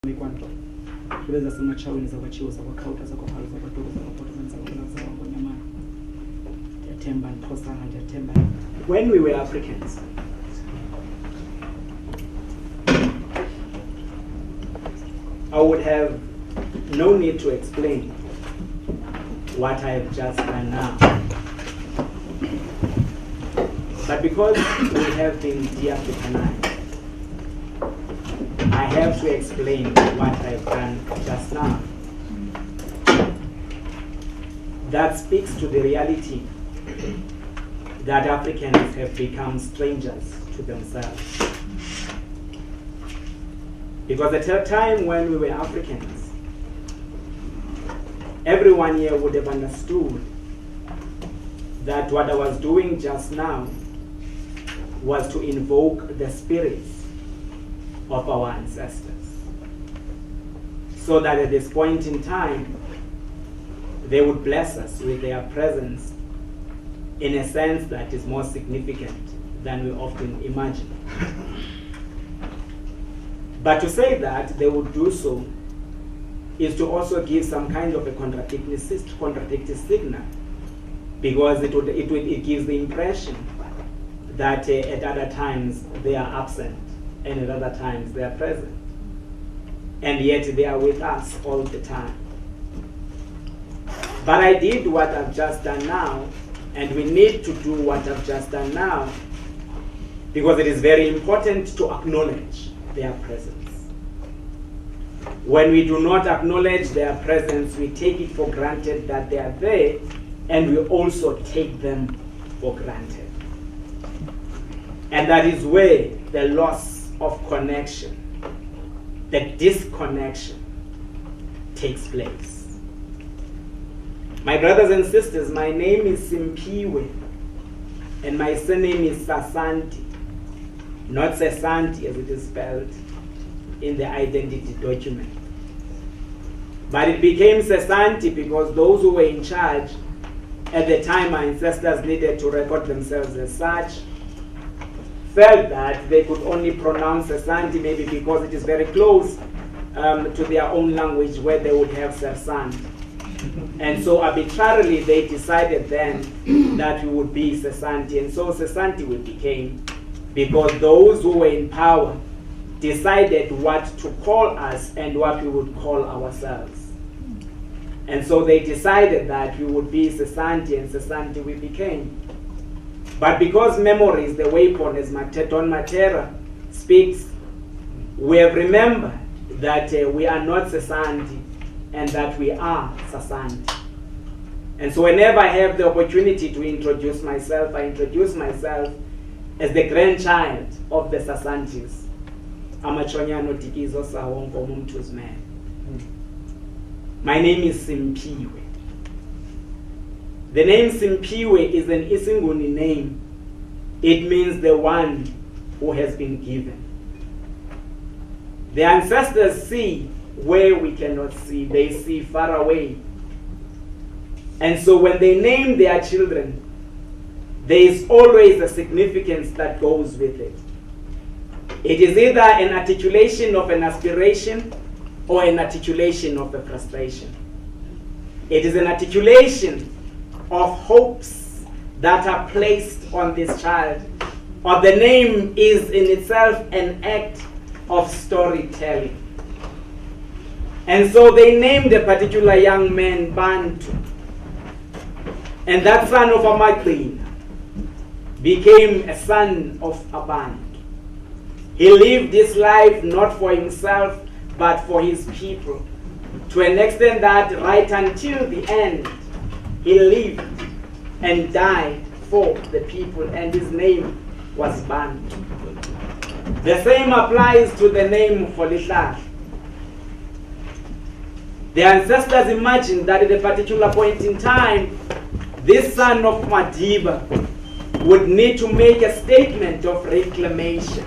mikwanto kuleza semachaweni zakwachiwo zakwakhawuta zakwaphalo zakwaduku zakwaphotman zakwanyamana ndiyathemba ndiphosana ndiyathemba. When we were Africans, I would have no need to explain what I have just done now. But because we have been de-Africanized, I have to explain what I've done just now. That speaks to the reality that Africans have become strangers to themselves. Because at a time when we were Africans, everyone here would have understood that what I was doing just now was to invoke the spirits of our ancestors, so that at this point in time, they would bless us with their presence in a sense that is more significant than we often imagine. But to say that they would do so is to also give some kind of a contradictory signal, because it gives the impression that at other times they are absent and at other times they are present, and yet they are with us all the time. But I did what I've just done now, and we need to do what I've just done now because it is very important to acknowledge their presence. When we do not acknowledge their presence, we take it for granted that they are there, and we also take them for granted. And that is where the loss of connection, the disconnection, takes place. My brothers and sisters, my name is Simphiwe, and my surname is Sesanti, not Sesanti as it is spelled in the identity document. But it became Sesanti because those who were in charge at the time, my ancestors needed to record themselves as such, felt that they could only pronounce Sesanti maybe because it is very close to their own language where they would have Sesanti. And so arbitrarily they decided then that we would be Sesanti, and so Sesanti we became, because those who were in power decided what to call us and what we would call ourselves. And so they decided that we would be Sesanti, and Sesanti we became. But because memory is the weapon, as Don Matera speaks, we have remembered that we are not Sesanti and that we are Sesanti. And so whenever I have the opportunity to introduce myself, I introduce myself as the grandchild of the Sesantis. Amachonyano Tikizo Sawongo Mumtu's man. My name is Simphiwe. The name Simphiwe is an Isinguni name. It means the one who has been given. The ancestors see where we cannot see. They see far away. And so when they name their children, there is always a significance that goes with it. It is either an articulation of an aspiration or an articulation of a frustration. It is an articulation of hopes that are placed on this child, or the name is in itself an act of storytelling. And so they named a particular young man Bantu, and that son of Amagdina became a son of Abantu. He lived his life not for himself, but for his people, to an extent that right until the end, he lived and died for the people, and his name was Bantu. The same applies to the name Folishah. The ancestors imagined that at a particular point in time, this son of Madiba would need to make a statement of reclamation.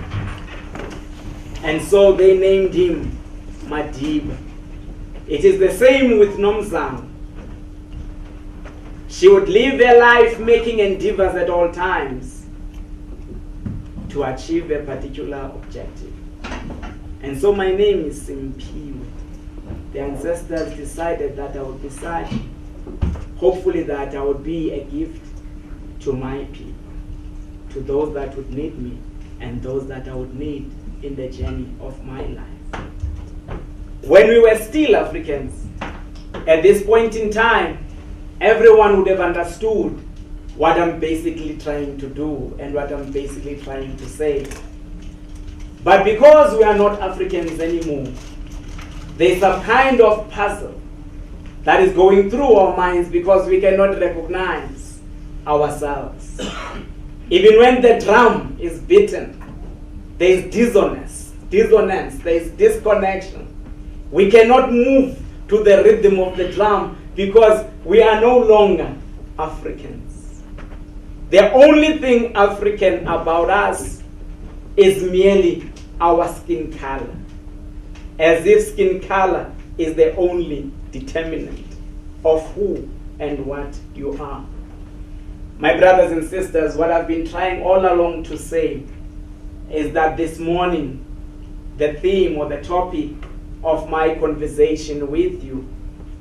And so they named him Madiba. It is the same with Nomzamo. She would live her life making endeavors at all times to achieve a particular objective. And so my name is Simphiwe. The ancestors decided that I would be such. Hopefully that I would be a gift to my people, to those that would need me and those that I would need in the journey of my life. When we were still Africans, at this point in time, everyone would have understood what I'm basically trying to do and what I'm basically trying to say. But because we are not Africans anymore, there's some kind of puzzle that is going through our minds because we cannot recognize ourselves. Even when the drum is beaten, there is dissonance, there is disconnection. We cannot move to the rhythm of the drum because we are no longer Africans. The only thing African about us is merely our skin color, as if skin color is the only determinant of who and what you are. My brothers and sisters, what I've been trying all along to say is that this morning, the theme or the topic of my conversation with you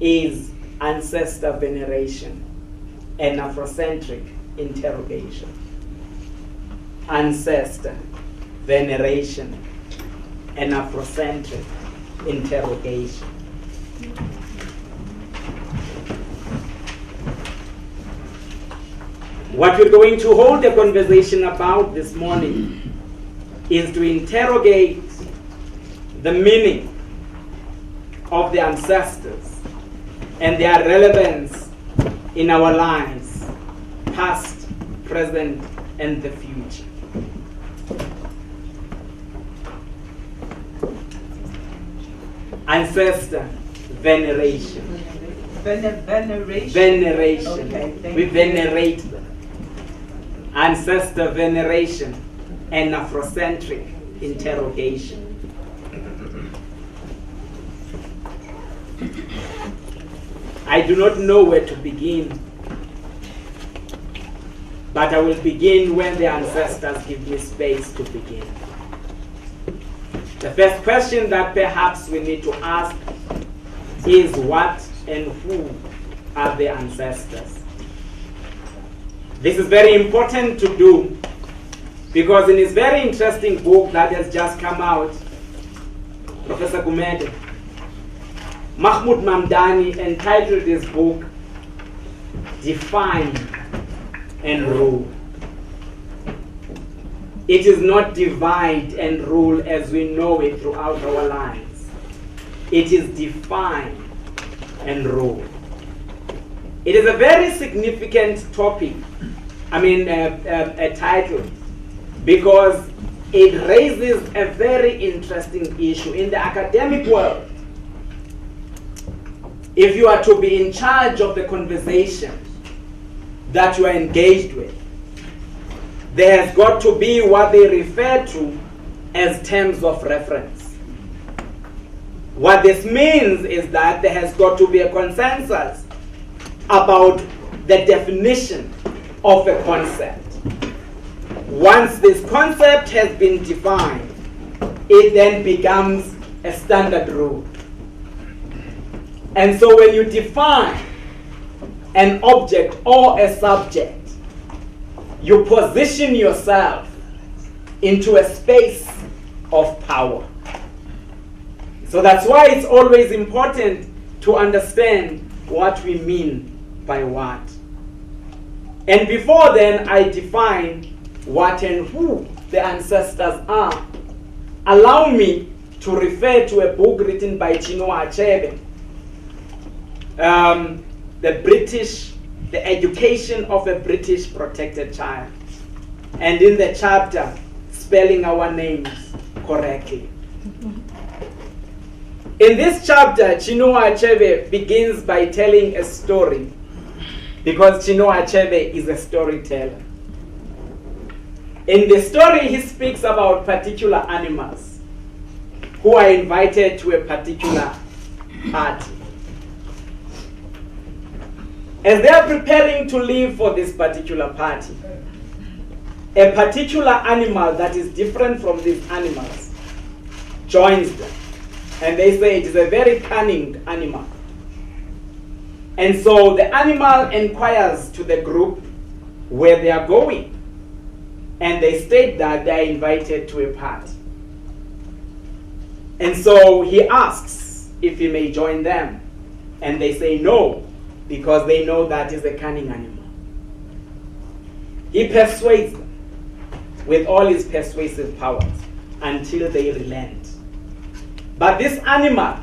is ancestor veneration, an Afrocentric interrogation. Ancestor veneration, an Afrocentric interrogation. What we're going to hold a conversation about this morning is to interrogate the meaning of the ancestors and their relevance in our lives, past, present, and the future. Ancestor veneration. Veneration? Veneration. Okay, we venerate them. Ancestor veneration and Afrocentric interrogation. I do not know where to begin, but I will begin when the ancestors give me space to begin. The first question that perhaps we need to ask is what and who are the ancestors? This is very important to do because in his very interesting book that has just come out, Professor Gumede, Mahmoud Mamdani entitled his book, Define and Rule. It is not divide and rule as we know it throughout our lives. It is define and rule. It is a very significant topic, a title, because it raises a very interesting issue in the academic world. If you are to be in charge of the conversation that you are engaged with, there has got to be what they refer to as terms of reference. What this means is that there has got to be a consensus about the definition of a concept. Once this concept has been defined, it then becomes a standard rule. And so when you define an object or a subject, you position yourself into a space of power. So that's why it's always important to understand what we mean by what. And before then, I define what and who the ancestors are. Allow me to refer to a book written by Chinua Achebe, The Education of a British Protected Child. And in the chapter, Spelling Our Names Correctly. In this chapter, Chinua Achebe begins by telling a story, because Chinua Achebe is a storyteller. In the story, he speaks about particular animals who are invited to a particular party. As they are preparing to leave for this particular party, a particular animal that is different from these animals joins them. And they say it is a very cunning animal. And so the animal inquires to the group where they are going. And they state that they are invited to a party. And so he asks if he may join them. And they say no, because they know that is a cunning animal. He persuades them with all his persuasive powers until they relent. But this animal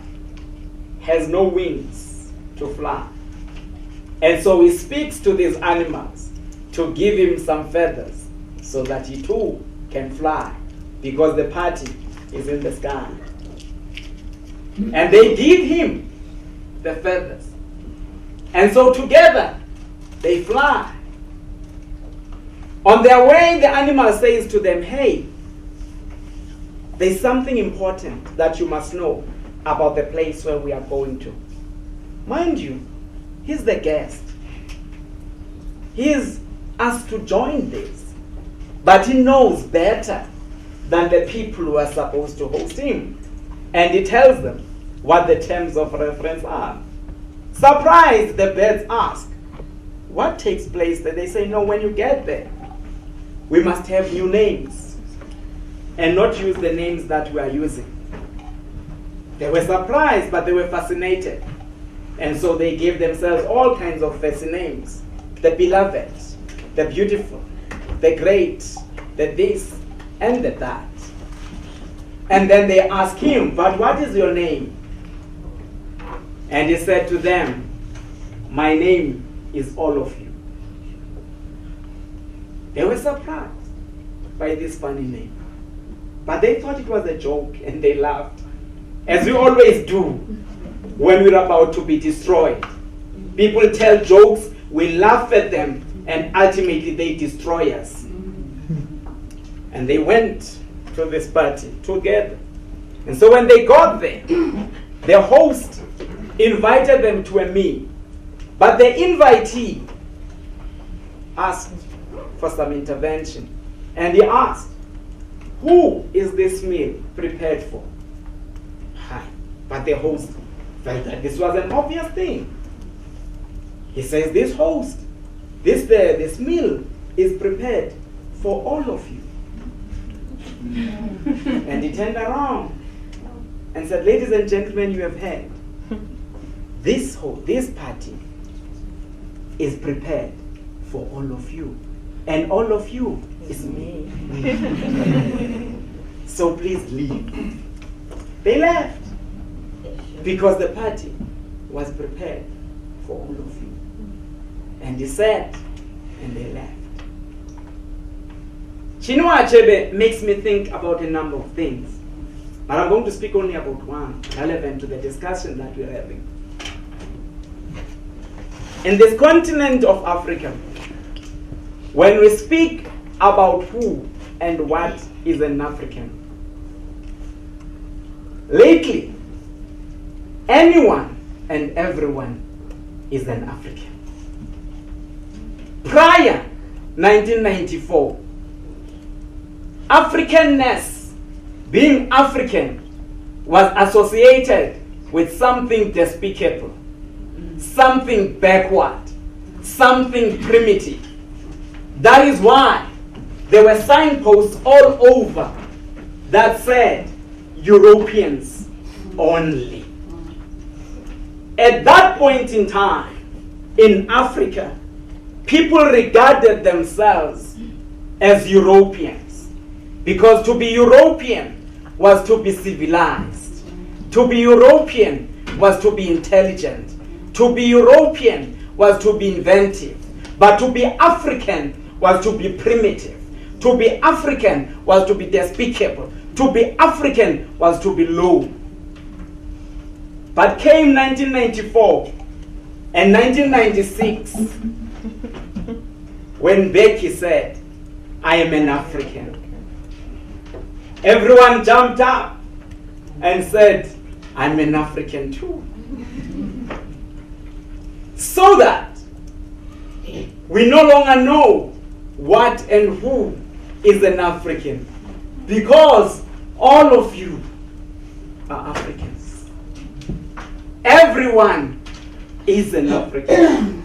has no wings to fly. And so he speaks to these animals to give him some feathers so that he too can fly, because the party is in the sky. And they give him the feathers. And so together they fly. On their way, the animal says to them, hey, there's something important that you must know about the place where we are going to. Mind you, he's the guest. He is asked to join this. But he knows better than the people who are supposed to host him. And he tells them what the terms of reference are. Surprised, the birds ask, what takes place there? They say, no, when you get there, we must have new names and not use the names that we are using. They were surprised, but they were fascinated. And so they gave themselves all kinds of fancy names. The beloved, the beautiful, the great, the this, and the that. And then they asked him, but what is your name? And he said to them, my name is all of you. They were surprised by this funny name. But they thought it was a joke and they laughed. As we always do when we're about to be destroyed. People tell jokes, we laugh at them, and ultimately they destroy us. And they went to this party together. And so when they got there, the host invited them to a meal. But the invitee asked for some intervention. And he asked, who is this meal prepared for? Hi. But the host felt that this was an obvious thing. He says, this host, this meal is prepared for all of you. And he turned around and said, ladies and gentlemen, you have heard. This party is prepared for all of you. And all of you is me. So please leave. They left because the party was prepared for all of you. And he said, and they left. Chinua Achebe makes me think about a number of things. But I'm going to speak only about one relevant to the discussion that we're having. In this continent of Africa, when we speak about who and what is an African, lately, anyone and everyone is an African. Prior 1994, Africanness, being African, was associated with something despicable, something backward, something primitive. That is why there were signposts all over that said Europeans only. At that point in time, in Africa, people regarded themselves as Europeans, because to be European was to be civilized. To be European was to be intelligent. To be European was to be inventive. But to be African was to be primitive. To be African was to be despicable. To be African was to be low. But came 1994 and 1996 when Becky said, I am an African. Everyone jumped up and said, I'm an African too. So that we no longer know what and who is an African, because all of you are Africans. Everyone is an African.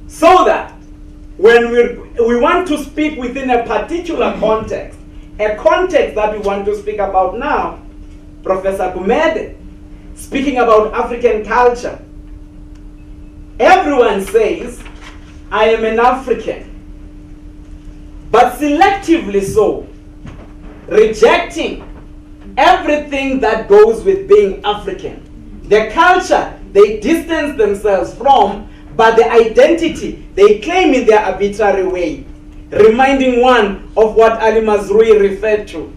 So that when we want to speak within a particular context, a context that we want to speak about now, Professor Kumede, speaking about African culture, everyone says, I am an African, but selectively so, rejecting everything that goes with being African. The culture they distance themselves from, but the identity they claim in their arbitrary way, reminding one of what Ali Mazrui referred to,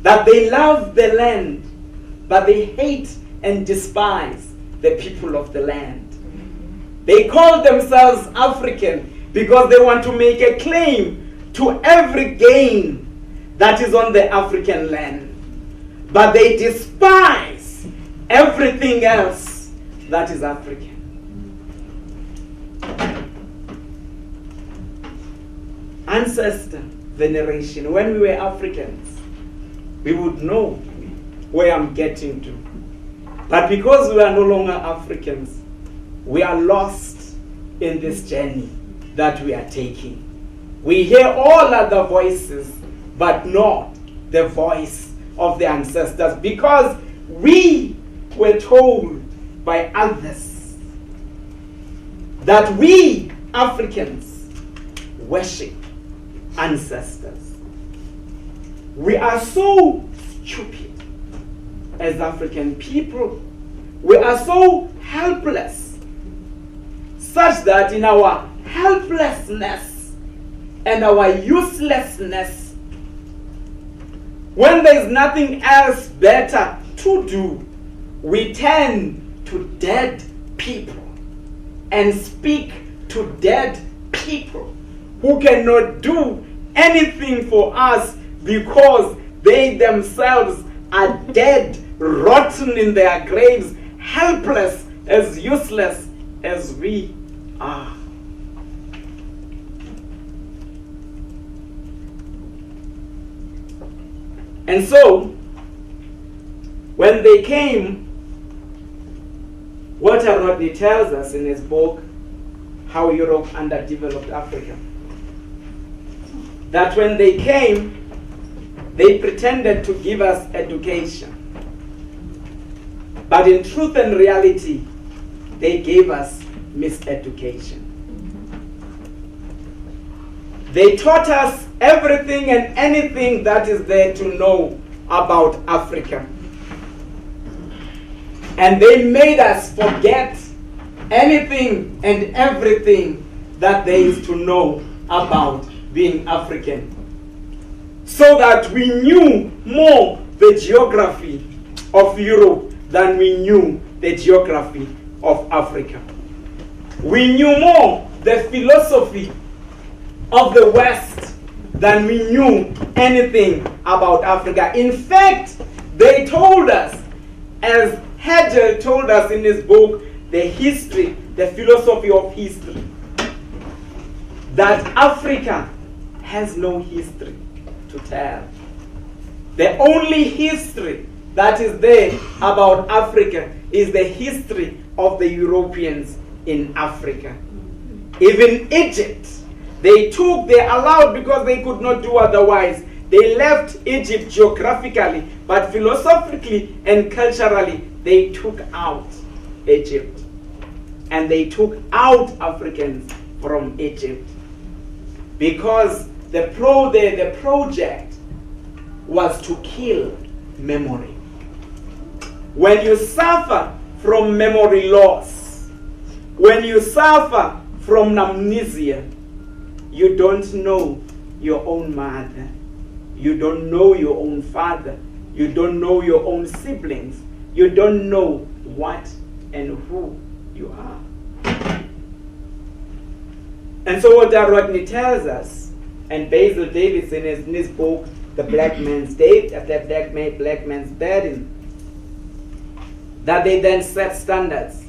that they love the land, but they hate and despise the people of the land. They call themselves African because they want to make a claim to every gain that is on the African land. But they despise everything else that is African. Ancestor veneration. When we were Africans, we would know where I'm getting to. But because we are no longer Africans, we are lost in this journey that we are taking. We hear all other voices, but not the voice of the ancestors, because we were told by others that we Africans worship ancestors. We are so stupid as African people. We are so helpless, such that in our helplessness and our uselessness, when there is nothing else better to do, we turn to dead people and speak to dead people who cannot do anything for us because they themselves are dead, rotten in their graves, helpless, as useless as we are. And so, when they came, Walter Rodney tells us in his book, How Europe Underdeveloped Africa, that when they came, they pretended to give us education. But in truth and reality, they gave us miseducation. They taught us everything and anything that is there to know about Africa. And they made us forget anything and everything that there is to know about being African. So that we knew more the geography of Europe than we knew the geography of Africa. We knew more the philosophy of the West than we knew anything about Africa. In fact, they told us, as Hegel told us in his book, The History, the Philosophy of History, that Africa has no history to tell. The only history that is there about Africa is the history of the Europeans in Africa. Even Egypt, they allowed, because they could not do otherwise, they left Egypt geographically, but philosophically and culturally, they took out Egypt. And they took out Africans from Egypt. Because the project was to kill memory. When you suffer from memory loss, when you suffer from amnesia, you don't know your own mother, you don't know your own father, you don't know your own siblings, you don't know what and who you are. And so what Rodney tells us, and Basil Davis in his book, The Black Man's Burden, that they then set standards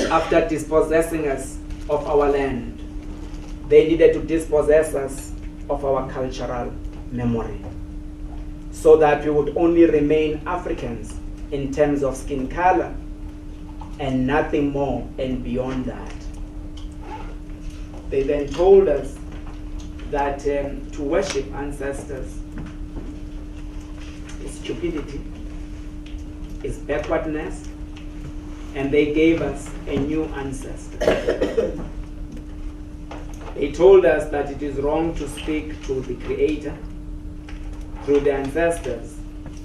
after dispossessing us of our land. They needed to dispossess us of our cultural memory so that we would only remain Africans in terms of skin color, and nothing more and beyond that. They then told us that to worship ancestors is stupidity, is backwardness, and they gave us a new ancestor. They told us that it is wrong to speak to the Creator through the ancestors,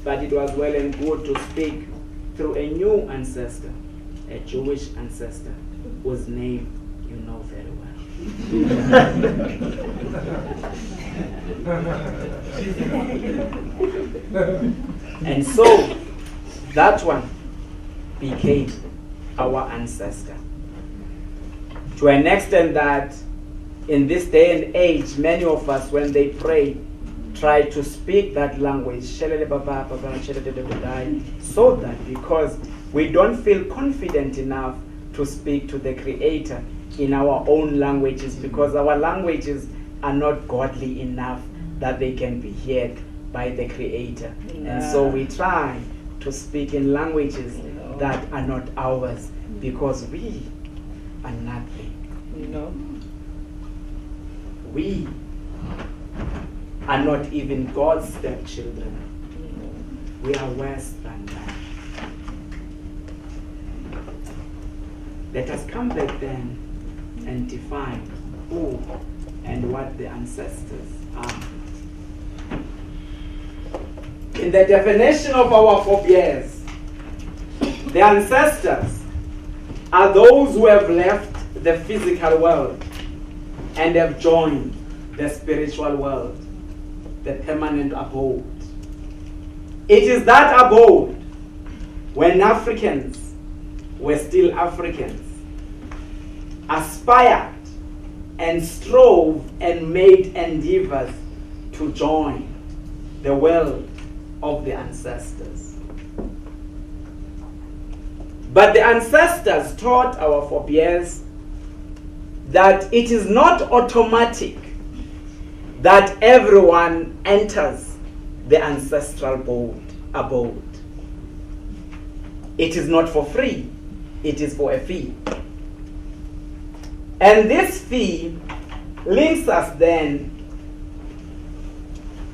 but it was well and good to speak through a new ancestor, a Jewish ancestor, whose name you know very well. And so that one became our ancestor. To an extent that in this day and age, many of us, when they pray, try to speak that language, so that because we don't feel confident enough to speak to the Creator in our own languages, because our languages are not godly enough that they can be heard by the Creator. And so we try to speak in languages that are not ours, because we are nothing. We are not even God's stepchildren. We are worse than that. Let us come back then and define who and what the ancestors are. In the definition of our forebears, the ancestors are those who have left the physical world and have joined the spiritual world, the permanent abode. It is that abode when Africans were still Africans, aspired and strove and made endeavors to join the world of the ancestors. But the ancestors taught our forebears that it is not automatic that everyone enters the ancestral abode. It is not for free, it is for a fee. And this fee links us then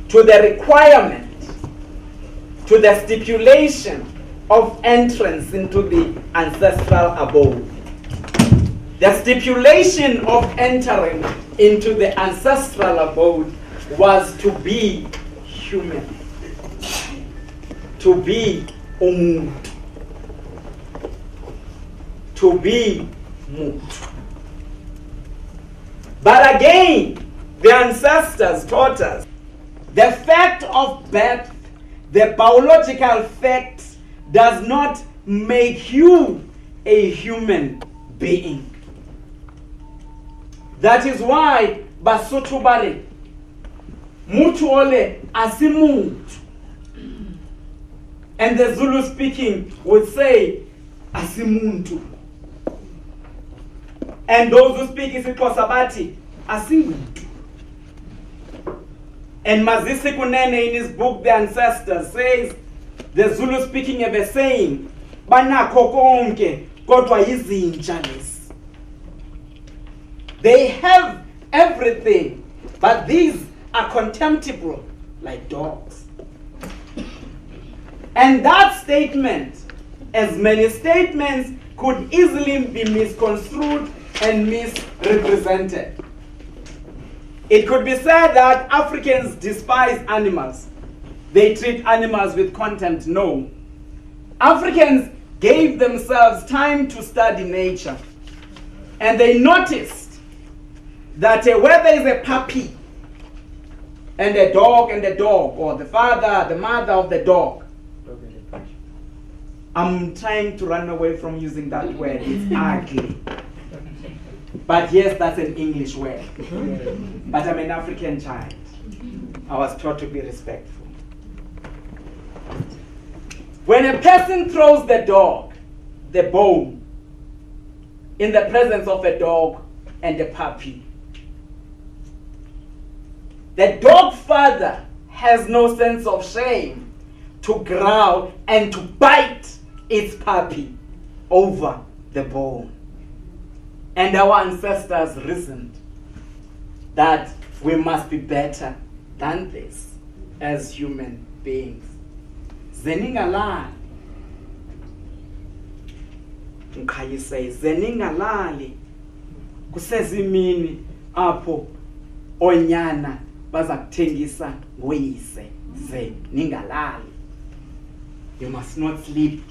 to the requirement, to the stipulation of entrance into the ancestral abode. The stipulation of entering into the ancestral abode was to be human, to be umuntu, to be muntu. But again, the ancestors taught us the fact of birth, the biological fact, does not make you a human being. That is why Basotho bare mutu ole asimuntu, and the Zulu speaking would say asimuntu, and those who speak isiXhosa bathi asingumuntu. And Mazisi Kunene in his book The Ancestors says the Zulu speaking have a saying banakho konke kodwa izinja lezi. They have everything, but these are contemptible like dogs. And that statement, as many statements, could easily be misconstrued and misrepresented. It could be said that Africans despise animals. They treat animals with contempt. No. Africans gave themselves time to study nature. And they noticed that where there is a puppy and a dog, or the father, the mother of the dog, I'm trying to run away from using that word. It's ugly. But yes, that's an English word. But I'm an African child. I was taught to be respectful. When a person throws the dog, the bone, in the presence of a dog and a puppy, the dog father has no sense of shame to growl and to bite its puppy over the bone. And our ancestors reasoned that we must be better than this as human beings. Zeningalali. Nkhayise zeningalali. Kusezimini apho onyana bazakuthengisa ngoyise zeningalali. You must not sleep.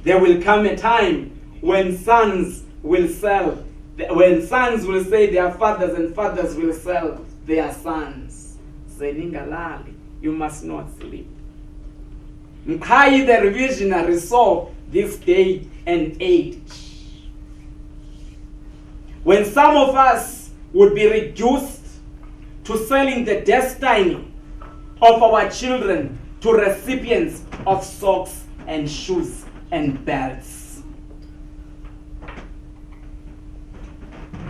There will come a time when sons will say their fathers and fathers will sell their sons. Zeningalali. You must not sleep. Mkhai the revisionary saw this day and age when some of us would be reduced to selling the destiny of our children to recipients of socks and shoes and belts.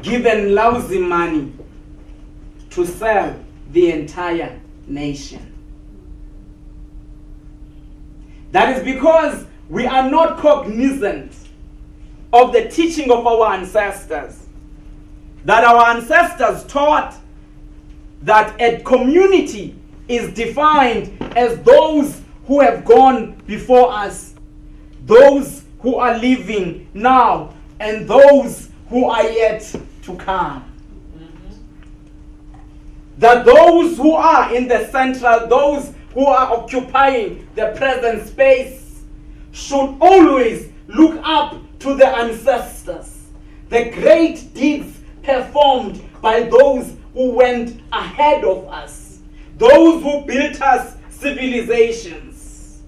Given lousy money to sell the entire nation. That is because we are not cognizant of the teaching of our ancestors. That our ancestors taught that a community is defined as those who have gone before us, those who are living now, and those who are yet to come. That those who are in the central, those who are occupying the present space, should always look up to the ancestors, the great deeds performed by those who went ahead of us, those who built us civilizations,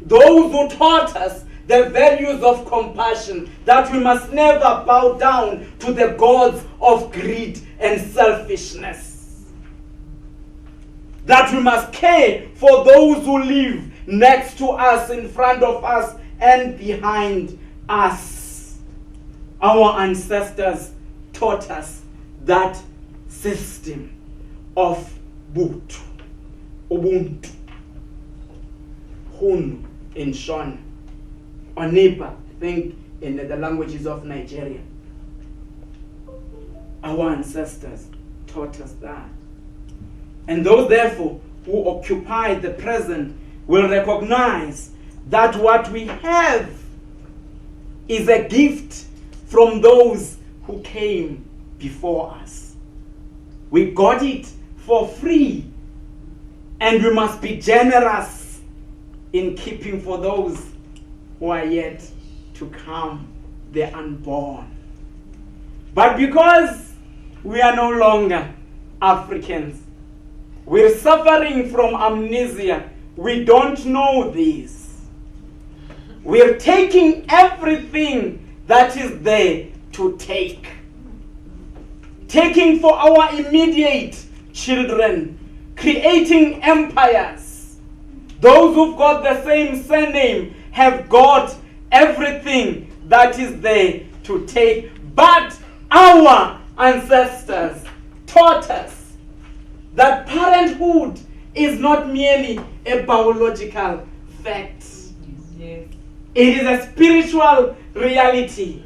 those who taught us the values of compassion, that we must never bow down to the gods of greed and selfishness, that we must care for those who live next to us, in front of us, and behind us. Our ancestors taught us that system of Ubuntu, Hunu in Shona, Onipa, I think in the languages of Nigeria. Our ancestors taught us that. And those, therefore, who occupy the present will recognize that what we have is a gift from those who came before us. We got it for free, and we must be generous in keeping for those who are yet to come, the unborn. But because we are no longer Africans, we're suffering from amnesia. We don't know this. We're taking everything that is there to take. Taking for our immediate children, creating empires. Those who've got the same surname have got everything that is there to take. But our ancestors taught us that parenthood is not merely a biological fact. Yes. It is a spiritual reality.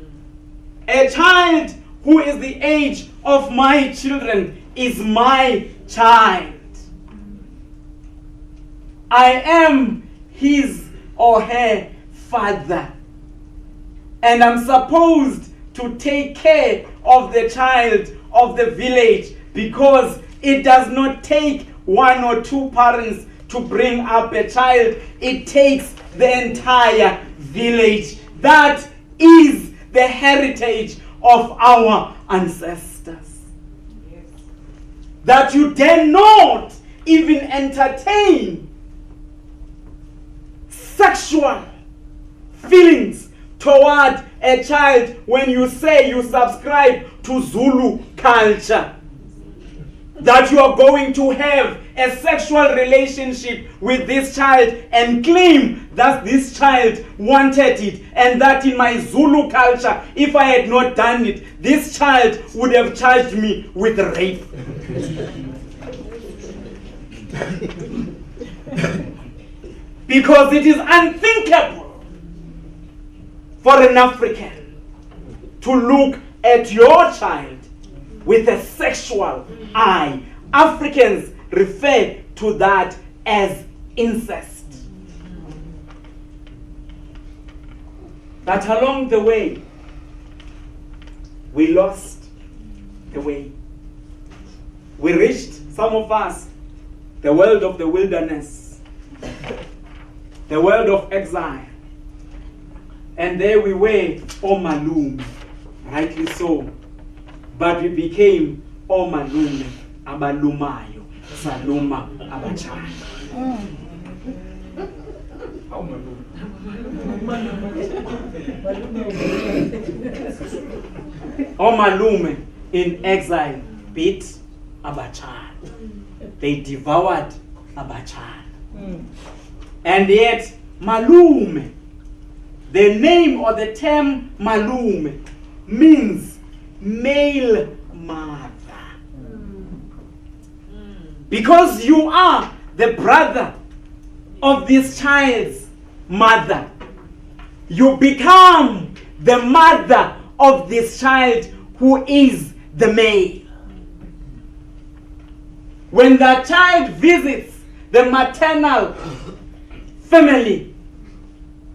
A child who is the age of my children is my child. I am his or her father. And I'm supposed to take care of the child of the village, because it does not take one or two parents to bring up a child. It takes the entire village. That is the heritage of our ancestors. Yes. That you dare not even entertain sexual feelings toward a child when you say you subscribe to Zulu culture. That you are going to have a sexual relationship with this child and claim that this child wanted it, and that in my Zulu culture, if I had not done it, this child would have charged me with rape. Because it is unthinkable for an African to look at your child with a sexual eye. Africans refer to that as incest. But along the way, we lost the way. We reached, some of us, the world of the wilderness, the world of exile. And there we were, Omalum, rightly so. But we became Omalum, Abalumayo, Saluma, Abachai. Omalume in exile beat Abachan. They devoured Abachan. And yet, Malume, the name or the term Malume means male mother. Because you are the brother of this child's mother, you become the mother of this child who is the male. When the child visits the maternal family,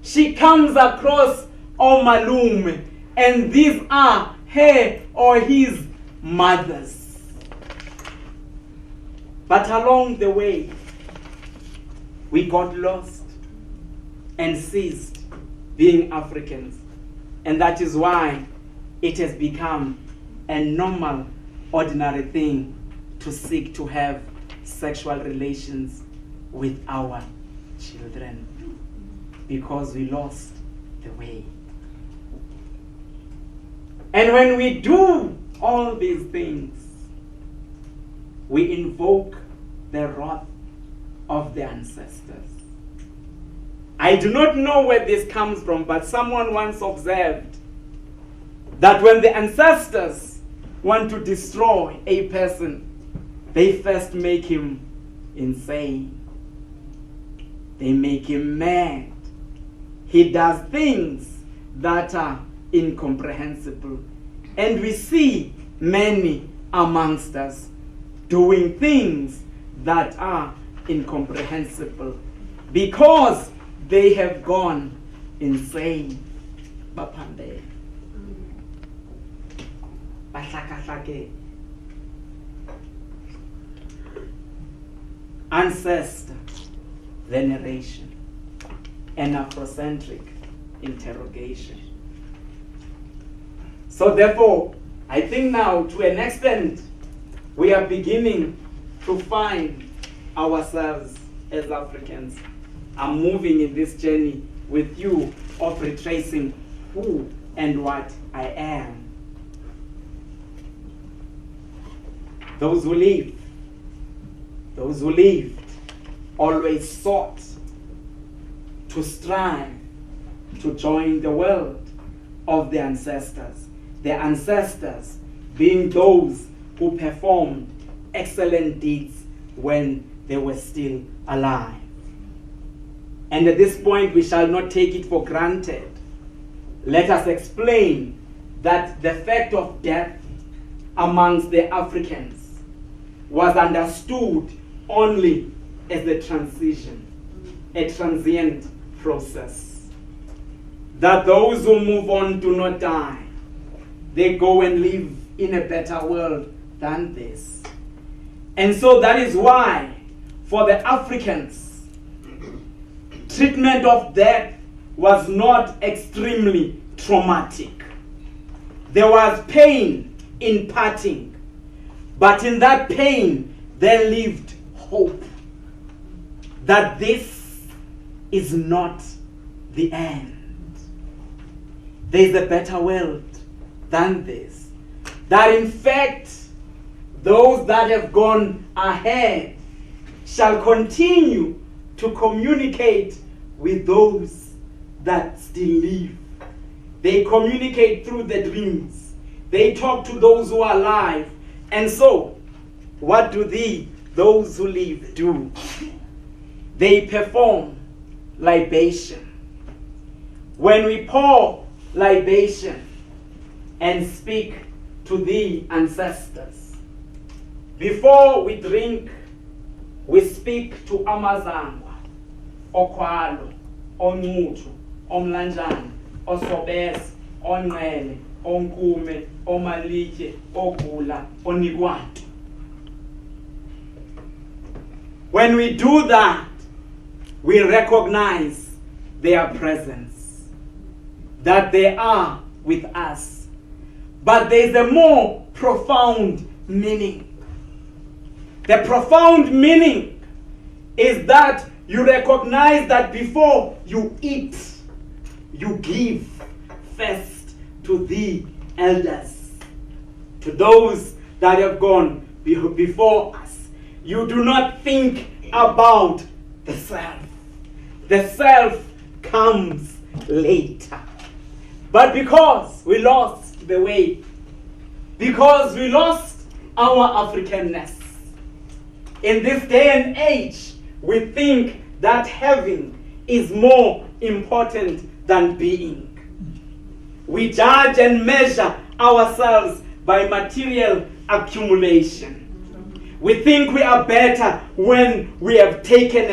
she comes across Omalum, and these are her or his mothers. But along the way, we got lost and ceased being Africans. And that is why it has become a normal, ordinary thing to seek to have sexual relations with our children, because we lost the way. And when we do all these things, we invoke the wrath of the ancestors. I do not know where this comes from, but someone once observed that when the ancestors want to destroy a person, they first make him insane. They make him mad. He does things that are incomprehensible. And we see many amongst us doing things that are incomprehensible because they have gone insane. Bapande. Ancestor veneration and Afrocentric interrogation. So therefore, I think now to an extent we are beginning to find ourselves as Africans. I'm moving in this journey with you of retracing who and what I am. Those who lived always sought to strive to join the world of the ancestors. The ancestors being those who performed excellent deeds when they were still alive. And at this point, we shall not take it for granted. Let us explain that the fact of death amongst the Africans was understood only as a transition, a transient process. That those who move on do not die. They go and live in a better world than this. And so that is why, for the Africans, treatment of death was not extremely traumatic. There was pain in parting, but in that pain there lived hope that this is not the end. There is a better world than this. That in fact, those that have gone ahead shall continue to communicate with those that still live. They communicate through the dreams. They talk to those who are alive. And so, what do those who live do? They perform libation, when we pour libation and speak to the ancestors, before we drink, we speak to Amazangwa, Okwalo, Onmutu, Omlanjani, Osobes, Onele, Onkume, Omalike, Ogula, Onigwantu. When we do that, we recognize their presence, that they are with us. But there's a more profound meaning. The profound meaning is that you recognize that before you eat, you give first to the elders, to those that have gone before us. You do not think about the self. The self comes later. But because we lost the way, because we lost our Africanness, in this day and age, we think that having is more important than being. We judge and measure ourselves by material accumulation. We think we are better when we have taken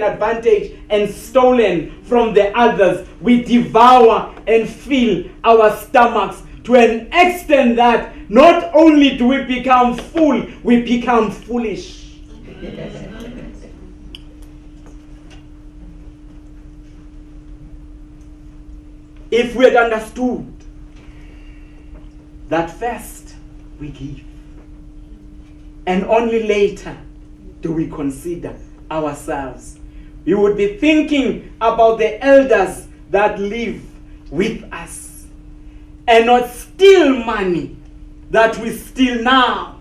advantage and stolen from the others. We devour and fill our stomachs to an extent that not only do we become full, we become foolish. If we had understood that first we give, and only later do we consider ourselves, we would be thinking about the elders that live with us, and not steal money that we steal now.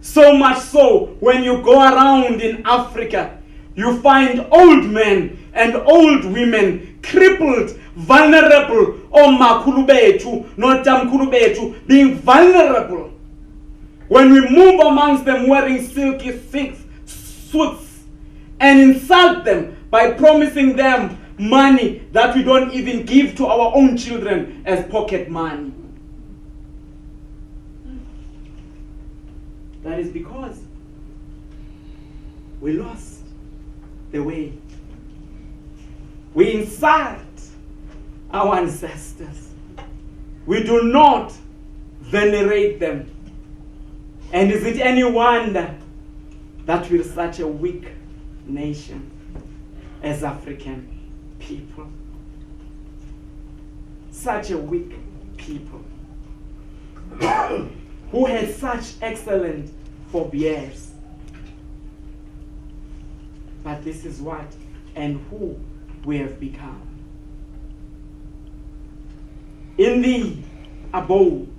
So much so, when you go around in Africa, you find old men and old women, crippled, vulnerable, omakhulu bethu, notamkhulu bethu, being vulnerable. When we move amongst them wearing silky suits and insult them by promising them money that we don't even give to our own children as pocket money. That is because we lost the way. We insult our ancestors. We do not venerate them. And is it any wonder that we're such a weak nation as African people? Such a weak people who had such excellent forebears. But this is what and who we have become. In the abode,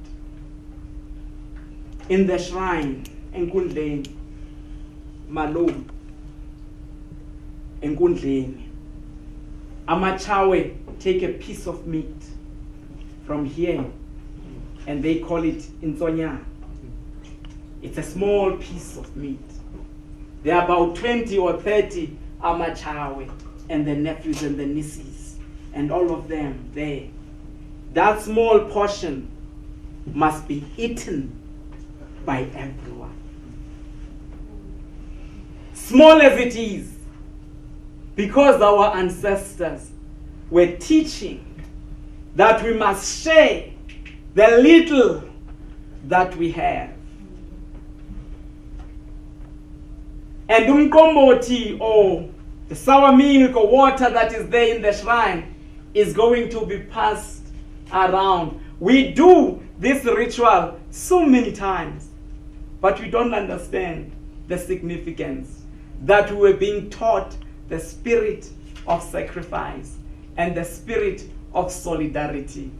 in the shrine, enkundleni, malum, enkundleni, amachawe take a piece of meat from here and they call it insonya. It's a small piece of meat. There are about 20 or 30 amachawe and the nephews and the nieces and all of them there. That small portion must be eaten by everyone. Small as it is, because our ancestors were teaching that we must share the little that we have. And umkomboti, or the sour milk or water that is there in the shrine, is going to be passed around. We do this ritual so many times, but we don't understand the significance that we were being taught the spirit of sacrifice and the spirit of solidarity.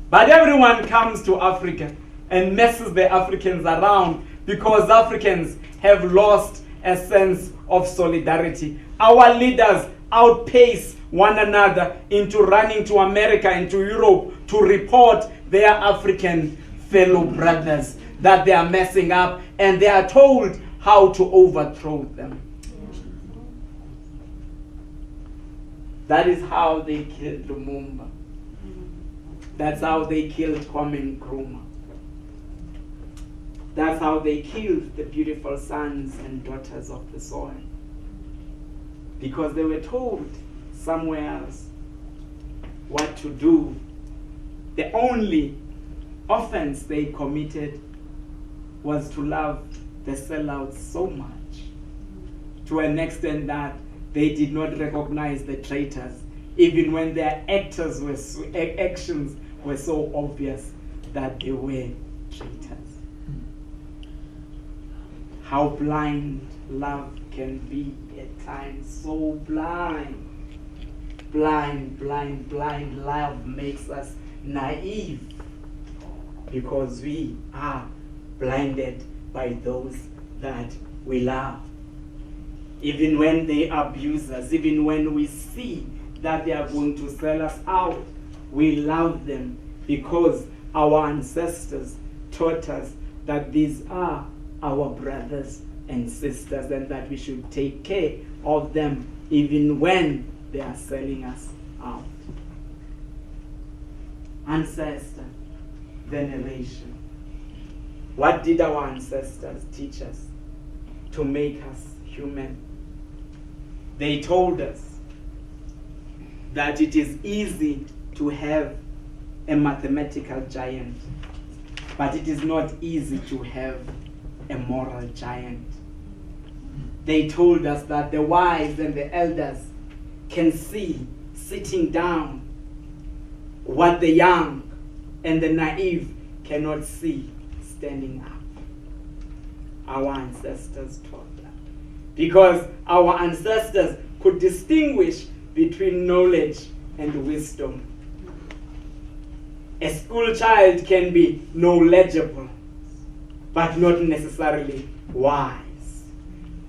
But everyone comes to Africa and messes the Africans around because Africans have lost a sense of solidarity. Our leaders outpace one another into running to America and to Europe to report their African fellow brothers that they are messing up, and they are told how to overthrow them. That is how they killed Lumumba. That's how they killed Kwame Nkrumah. That's how they killed the beautiful sons and daughters of the soil. Because they were told somewhere else what to do. The only offense they committed was to love the sellouts so much, to an extent that they did not recognize the traitors, even when their actions were so obvious that they were traitors. How blind love can be at times, so blind. Blind love makes us naive because we are blinded by those that we love. Even when they abuse us, even when we see that they are going to sell us out, we love them because our ancestors taught us that these are our brothers and sisters and that we should take care of them even when they are selling us out. Ancestor veneration. What did our ancestors teach us to make us human? They told us that it is easy to have a mathematical giant, but it is not easy to have a moral giant. They told us that the wise and the elders can see sitting down what the young and the naive cannot see standing up. Our ancestors taught that. Because our ancestors could distinguish between knowledge and wisdom. A school child can be knowledgeable, but not necessarily wise.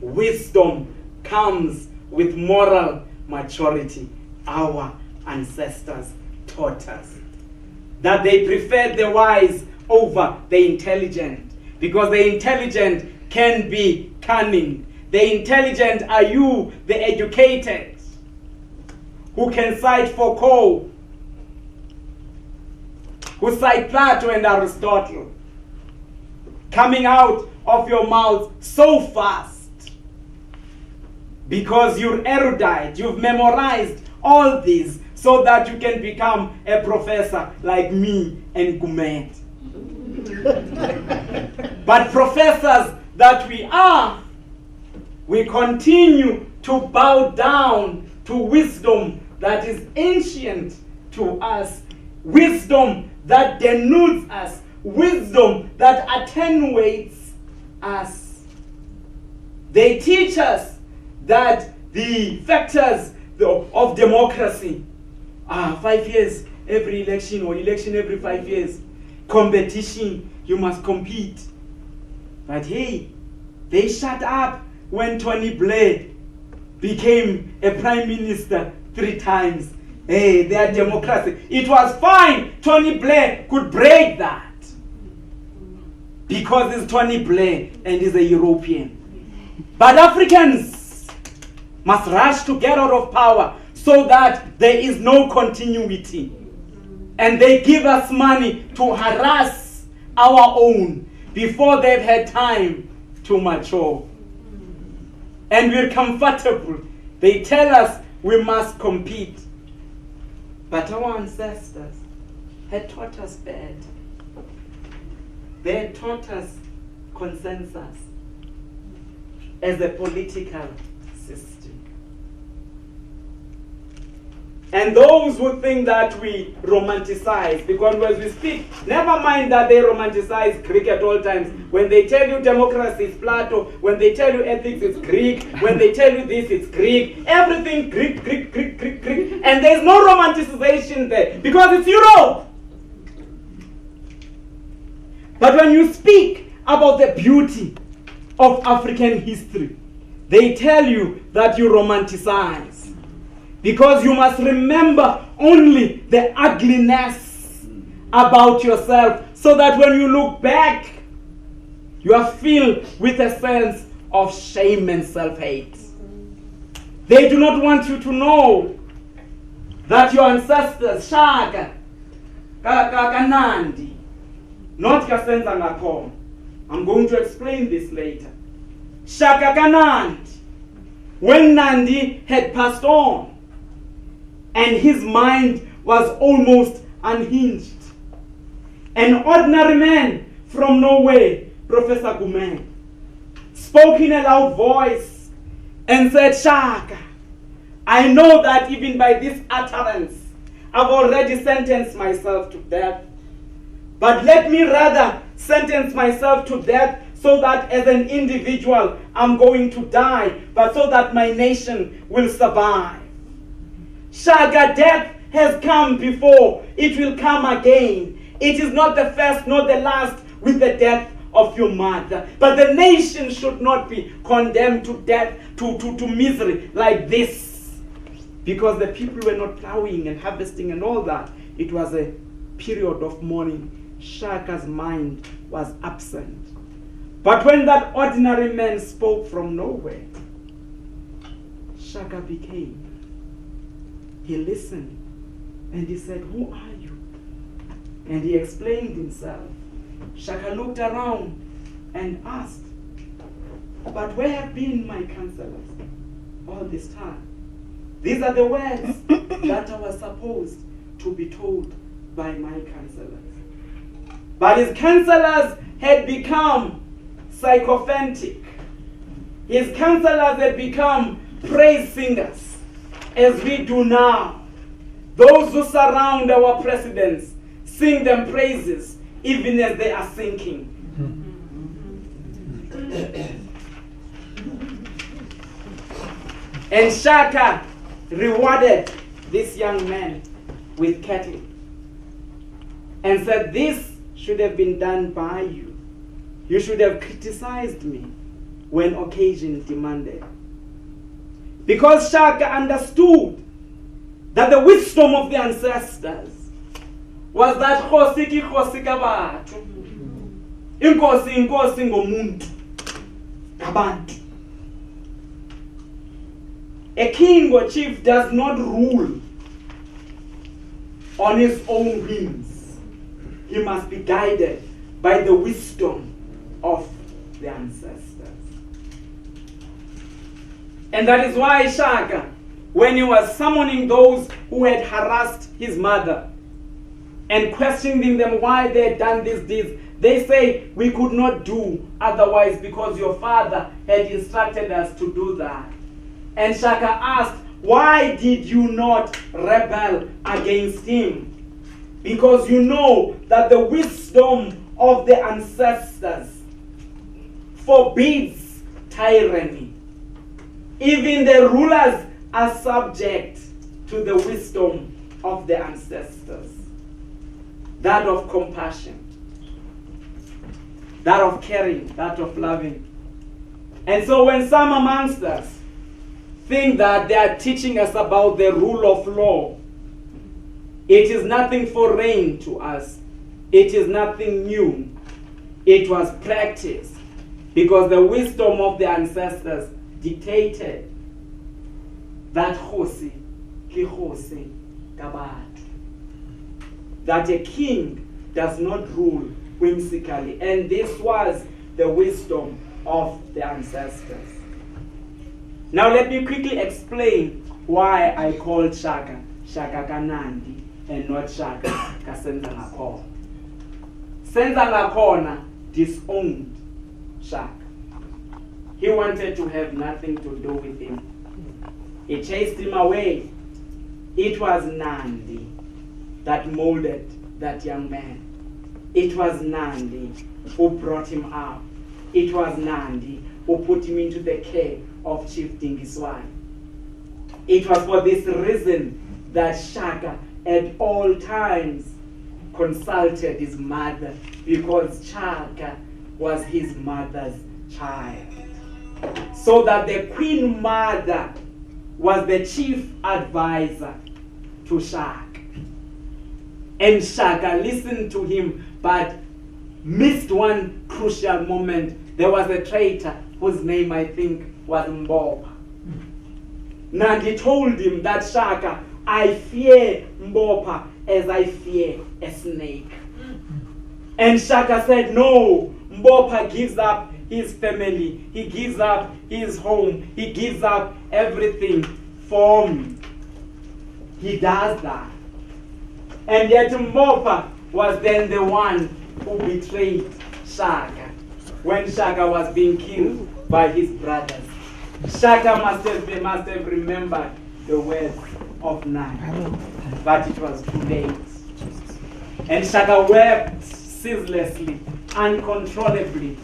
Wisdom comes with moral maturity. Our ancestors taught us that they preferred the wise over the intelligent, because the intelligent can be cunning. The intelligent are you, the educated, who can cite Foucault, who cite Plato and Aristotle, coming out of your mouth so fast because you're erudite, you've memorized all these so that you can become a professor like me and Gumet. But professors that we are, we continue to bow down to wisdom that is ancient to us, wisdom that denudes us, wisdom that attenuates us. They teach us that the factors of democracy are 5 years every election, or election every 5 years. Competition, you must compete. But hey, they shut up when Tony Blair became a prime minister 3 times. Hey, their democracy. It was fine. Tony Blair could break that because it's Tony Blair and he's a European. But Africans must rush to get out of power so that there is no continuity. And they give us money to harass our own before they've had time to mature. And we're comfortable. They tell us we must compete. But our ancestors had taught us better. They had taught us consensus as a political system. And those who think that we romanticize, because when we speak, never mind that they romanticize Greek at all times. When they tell you democracy is Plato, when they tell you ethics it's Greek, when they tell you this it's Greek, everything Greek. And there's no romanticization there, because it's Europe. But when you speak about the beauty of African history, they tell you that you romanticize. Because you must remember only the ugliness about yourself, so that when you look back, you are filled with a sense of shame and self-hate. They do not want you to know that your ancestors, Shaka, Nandi, not Kasenza Ngakon. I'm going to explain this later. Shaka Nandi, when Nandi had passed on, and his mind was almost unhinged, an ordinary man from nowhere, Professor Gumen, spoke in a loud voice and said, Shaka, I know that even by this utterance, I've already sentenced myself to death. But let me rather sentence myself to death so that as an individual, I'm going to die, but so that my nation will survive. Shaka, death has come before, it will come again. It is not the first, not the last with the death of your mother. But the nation should not be condemned to death, to misery like this. Because the people were not plowing and harvesting and all that. It was a period of mourning. Shaka's mind was absent. But when that ordinary man spoke from nowhere, Shaka became. He listened and he said, who are you? And he explained himself. Shaka looked around and asked, but where have been my counselors all this time? These are the words that I was supposed to be told by my counselors. But his counselors had become sycophantic. His counselors had become praise singers, as we do now. Those who surround our presidents sing them praises even as they are sinking. And Shaka rewarded this young man with cattle and said, this should have been done by you. You should have criticized me when occasion demanded. Because Shaka understood that the wisdom of the ancestors was that Khosi ki Khosi ka batho. Inkosi ngomuntu. Abantu. A king or chief does not rule on his own whims. He must be guided by the wisdom of the ancestors. And that is why Shaka, when he was summoning those who had harassed his mother and questioning them why they had done these deeds, they say, we could not do otherwise because your father had instructed us to do that. And Shaka asked, why did you not rebel against him? Because you know that the wisdom of the ancestors forbids tyranny. Even the rulers are subject to the wisdom of the ancestors. That of compassion, that of caring, that of loving. And so when some amongst us think that they are teaching us about the rule of law, it is nothing foreign to us. It is nothing new. It was practiced because the wisdom of the ancestors dictated that Khosi ki Khosi ka batho, that a king does not rule whimsically. And this was the wisdom of the ancestors. Now let me quickly explain why I called Shaka Shaka Kanandi and not Shaka Kasenza Ngakona. Senza Ngakona disowned Shaka. He wanted to have nothing to do with him. He chased him away. It was Nandi that molded that young man. It was Nandi who brought him up. It was Nandi who put him into the care of Chief Dingiswai. It was for this reason that Shaka at all times consulted his mother, because Shaka was his mother's child. So that the Queen Mother was the chief advisor to Shaka. And Shaka listened to him, but missed one crucial moment. There was a traitor whose name I think was Mboba. Nandi told him that Shaka I fear Mbopha as I fear a snake. And Shaka said, no, Mbopha gives up his family, he gives up his home, he gives up everything for me. He does that. And yet Mbopha was then the one who betrayed Shaka when Shaka was being killed by his brothers. Shaka must have remembered the words of nine, but it was too late. And Shaka wept ceaselessly, uncontrollably.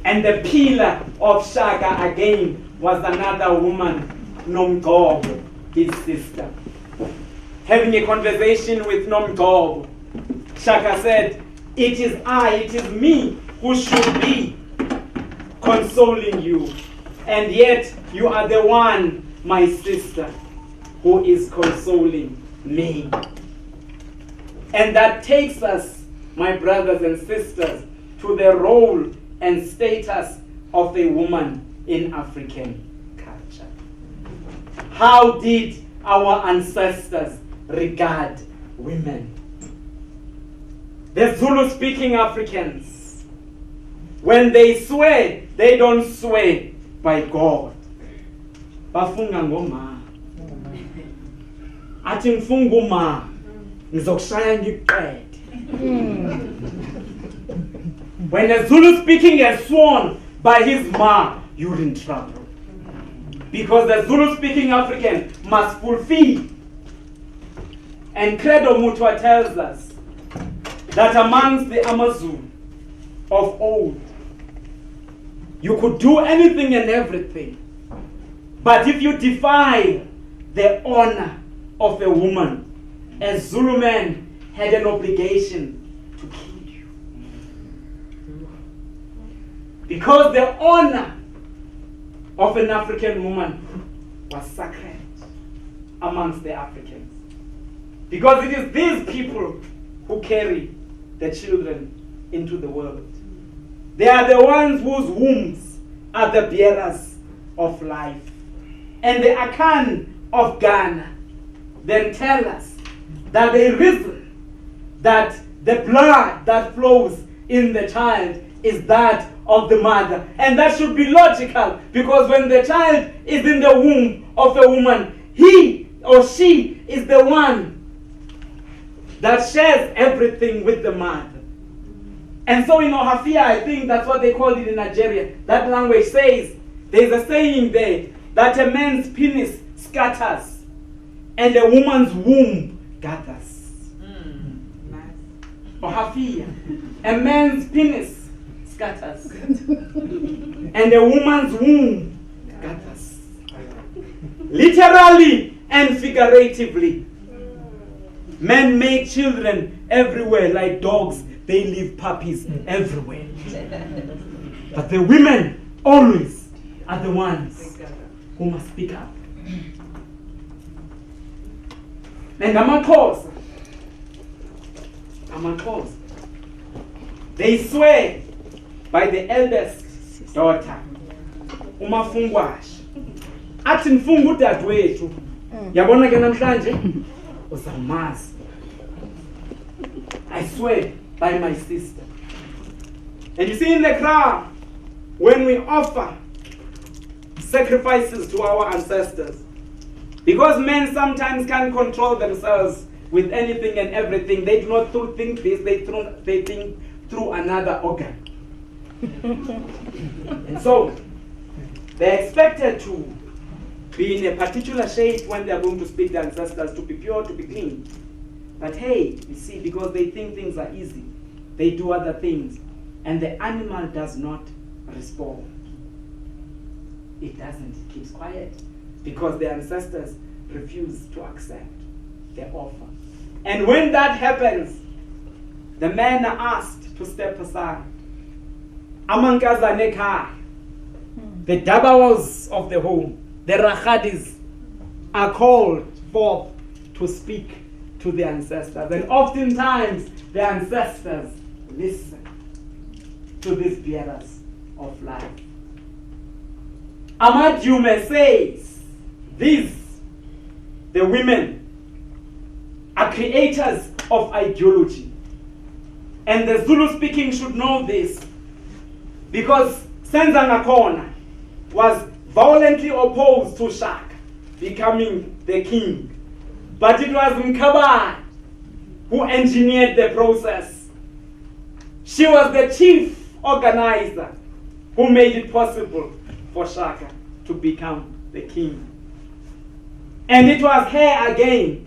And the pillar of Shaka again was another woman, Nomgobo, his sister. Having a conversation with Nomgobo, Shaka said, it is me who should be consoling you. And yet you are the one, my sister, who is consoling me. And that takes us, my brothers and sisters, to the role and status of a woman in African culture. How did our ancestors regard women? The Zulu-speaking Africans, when they swear, they don't swear by God. Bafunga ngoma. Athi ngifunga uma ngizokushaya ngiqede. When a Zulu speaking has sworn by his ma, you're in trouble. Because the Zulu speaking African must fulfill. And Credo Mutwa tells us that amongst the Amazon of old, you could do anything and everything. But if you defy the honor of a woman, a Zulu man had an obligation to kill you. Because the honor of an African woman was sacred amongst the Africans. Because it is these people who carry the children into the world. They are the ones whose wombs are the bearers of life. And the Akan of Ghana then tell us that the reason that the blood that flows in the child is that of the mother. And that should be logical, because when the child is in the womb of a woman, he or she is the one that shares everything with the mother. And so in Ohafia, I think that's what they called it in Nigeria. That language says, there's a saying there, that a man's penis scatters and a woman's womb gathers. Nice. Ohafia. A man's penis scatters and a woman's womb gathers. Literally and figuratively. Men make children everywhere like dogs. They leave puppies everywhere. But the women always are the ones who must speak up. And Amaxhosa, they swear by the eldest daughter, uMafungwashi. Athi mfunga udadewethu. Yabona ke namhlanje uzamazi. I swear by my sister. And you see in the Quran, when we offer sacrifices to our ancestors, because men sometimes can't control themselves with anything and everything, they do not think this, they think through another organ. And so, they're expected to be in a particular shape when they're going to speak to ancestors, to be pure, to be clean. But hey, you see, because they think things are easy, they do other things, and the animal does not respond. It doesn't, it keeps quiet, because the ancestors refuse to accept the offer. And when that happens, the men are asked to step aside. Amankazane ekhaya, the dabawas of the home, the rakhadis, are called forth to speak to the ancestors. And oftentimes, the ancestors listen to these bearers of life. Amadume says, these, the women, are creators of ideology. And the Zulu speaking should know this, because Senzangakhona was violently opposed to Shaka becoming the king. But it was Mkhabane who engineered the process. She was the chief organizer who made it possible for Shaka to become the king. And it was her again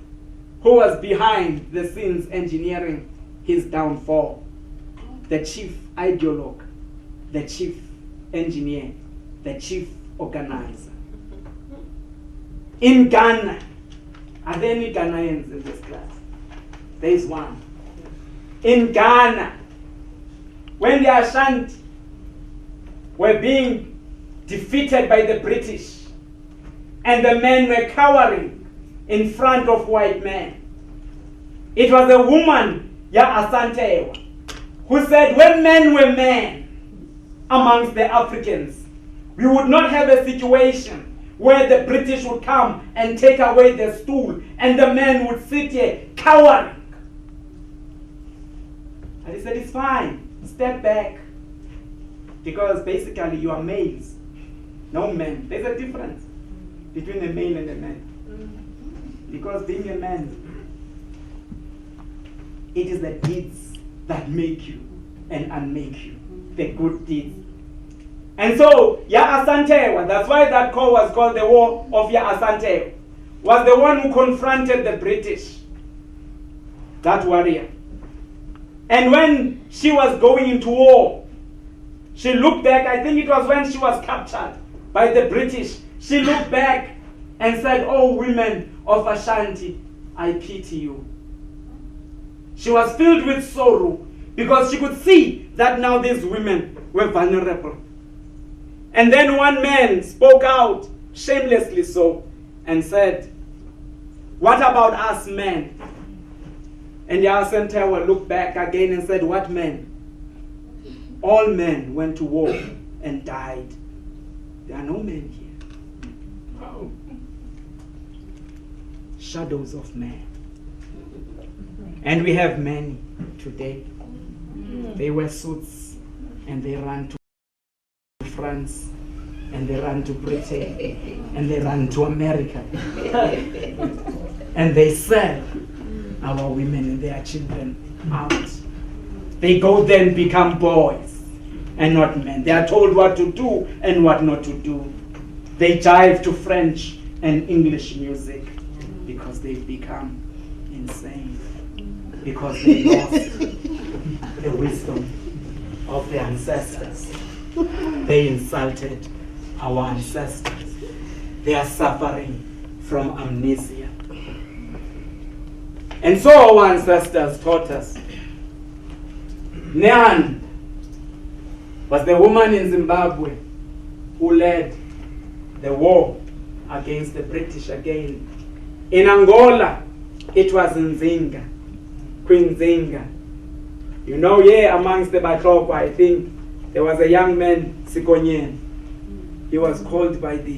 who was behind the scenes engineering his downfall. The chief ideologue, the chief engineer, the chief organizer. In Ghana, are there any Ghanaians in this class? There is one. In Ghana, when the Ashanti were being defeated by the British and the men were cowering in front of white men, it was a woman, Ya Asante, who said, when men were men amongst the Africans, we would not have a situation where the British would come and take away the stool and the men would sit here cowering. And he said, it's fine, step back. Because basically you are males, no men. There's a difference between a male and a man. Because being a man, it is the deeds that make you and unmake you. The good deeds. And so, Ya Asante, that's why that call was called the War of Ya Asante, was the one who confronted the British. That warrior. And when she was going into war, she looked back, I think it was when she was captured by the British. She looked back and said, oh, women of Ashanti, I pity you. She was filled with sorrow because she could see that now these women were vulnerable. And then one man spoke out, shamelessly so, and said, what about us men? And Yasentewa looked back again and said, what men? All men went to war and died. There are no men here. Oh. Shadows of men. And we have many today. They wear suits and they run to France, and they run to Britain, and they run to America. And they sell our women and their children out. They go then become boys and not men. They are told what to do and what not to do. They jive to French and English music because they've become insane. Because they lost the wisdom of their ancestors. They insulted our ancestors. They are suffering from amnesia. And so our ancestors taught us. Nyan was the woman in Zimbabwe who led the war against the British again. In Angola, it was Nzinga, Queen Nzinga. You know, amongst the Batoko, I think, there was a young man, Sikonyen. He was called by the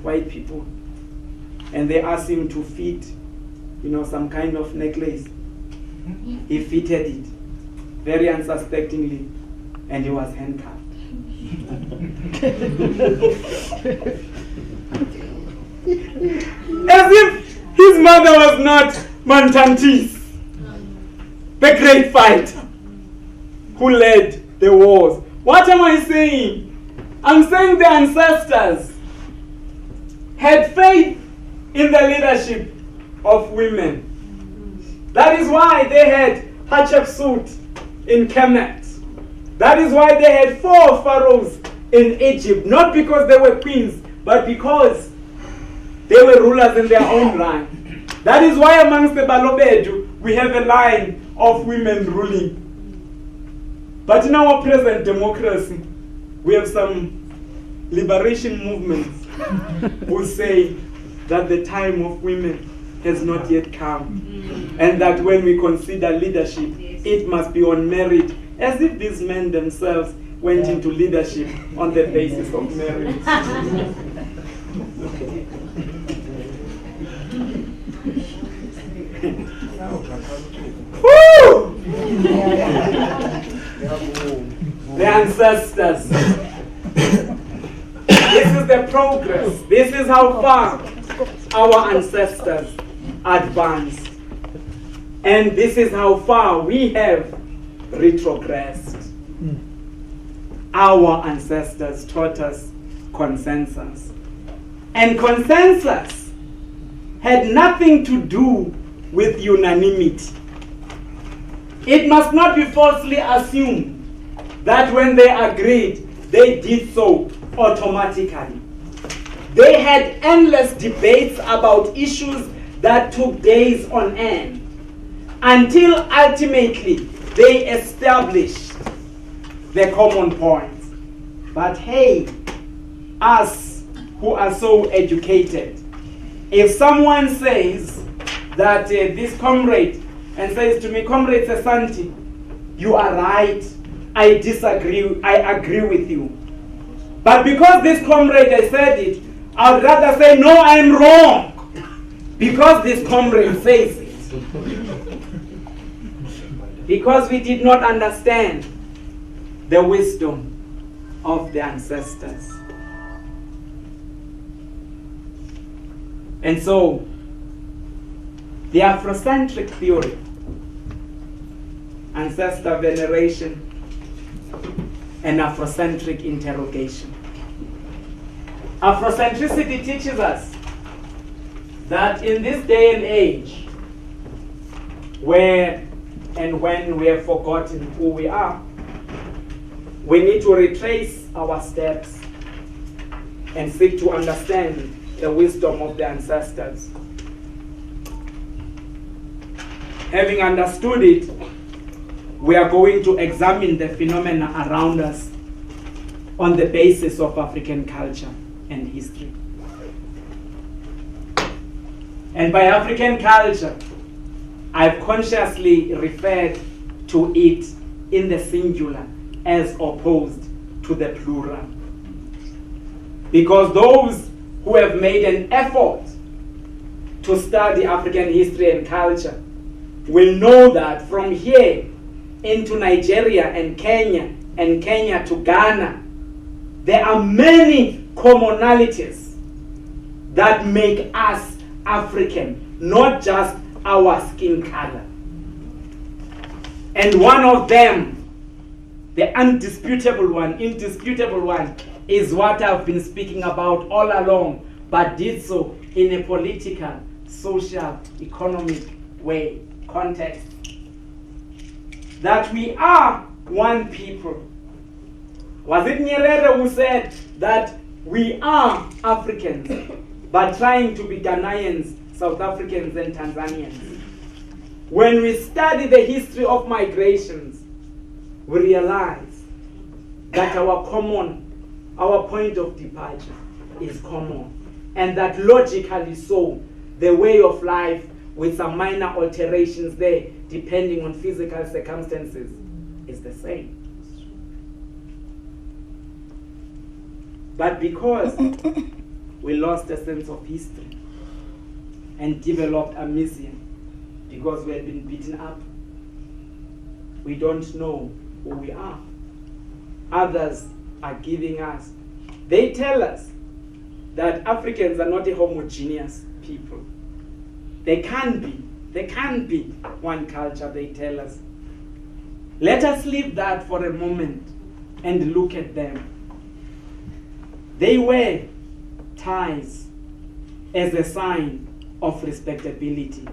white people. And they asked him to fit, some kind of necklace. He fitted it, very unsuspectingly, and he was handcuffed. As if his mother was not Mantantis, the great fighter who led the wars. What am I saying? I'm saying the ancestors had faith in the leadership of women. That is why they had Hatshepsut in Kemet. That is why they had 4 pharaohs in Egypt. Not because they were queens, but because they were rulers in their own line. That is why amongst the Balobedu, we have a line of women ruling. But in our present democracy, we have some liberation movements who say that the time of women has not yet come. And that when we consider leadership, it must be on merit, as if these men themselves went into leadership on the basis of merit. The ancestors. This is the progress. This is how far our ancestors advanced. And this is how far we have retrogressed. Our ancestors taught us consensus. And consensus had nothing to do with unanimity. It must not be falsely assumed that when they agreed, they did so automatically. They had endless debates about issues that took days on end, until ultimately they established the common points. But hey, us who are so educated, if someone says that this comrade, and says to me, Comrade Sesanti, you are right, I disagree, I agree with you. But because this comrade has said it, I would rather say, no, I'm wrong. Because this comrade says it. Because we did not understand the wisdom of the ancestors. And so, the Afrocentric theory, ancestor veneration, and Afrocentric interrogation. Afrocentricity teaches us that in this day and age, where and when we have forgotten who we are, we need to retrace our steps and seek to understand the wisdom of the ancestors. Having understood it, we are going to examine the phenomena around us on the basis of African culture and history. And by African culture, I've consciously referred to it in the singular as opposed to the plural. Because those who have made an effort to study African history and culture will know that from here into Nigeria and Kenya to Ghana, there are many commonalities that make us African, not just our skin color. And one of them, the indisputable one, is what I've been speaking about all along, but did so in a political, social, economic way, context. That we are one people. Was it Nyerere who said that we are Africans, but trying to be Ghanaians, South Africans, and Tanzanians? When we study the history of migrations, we realize that our point of departure is common, and that logically so, the way of life with some minor alterations there, depending on physical circumstances, is the same. But because we lost a sense of history and developed amnesia, because we had been beaten up, we don't know who we are. Others are giving us. They tell us that Africans are not a homogeneous people. They can't be one culture, they tell us. Let us leave that for a moment and look at them. They wear ties as a sign of respectability.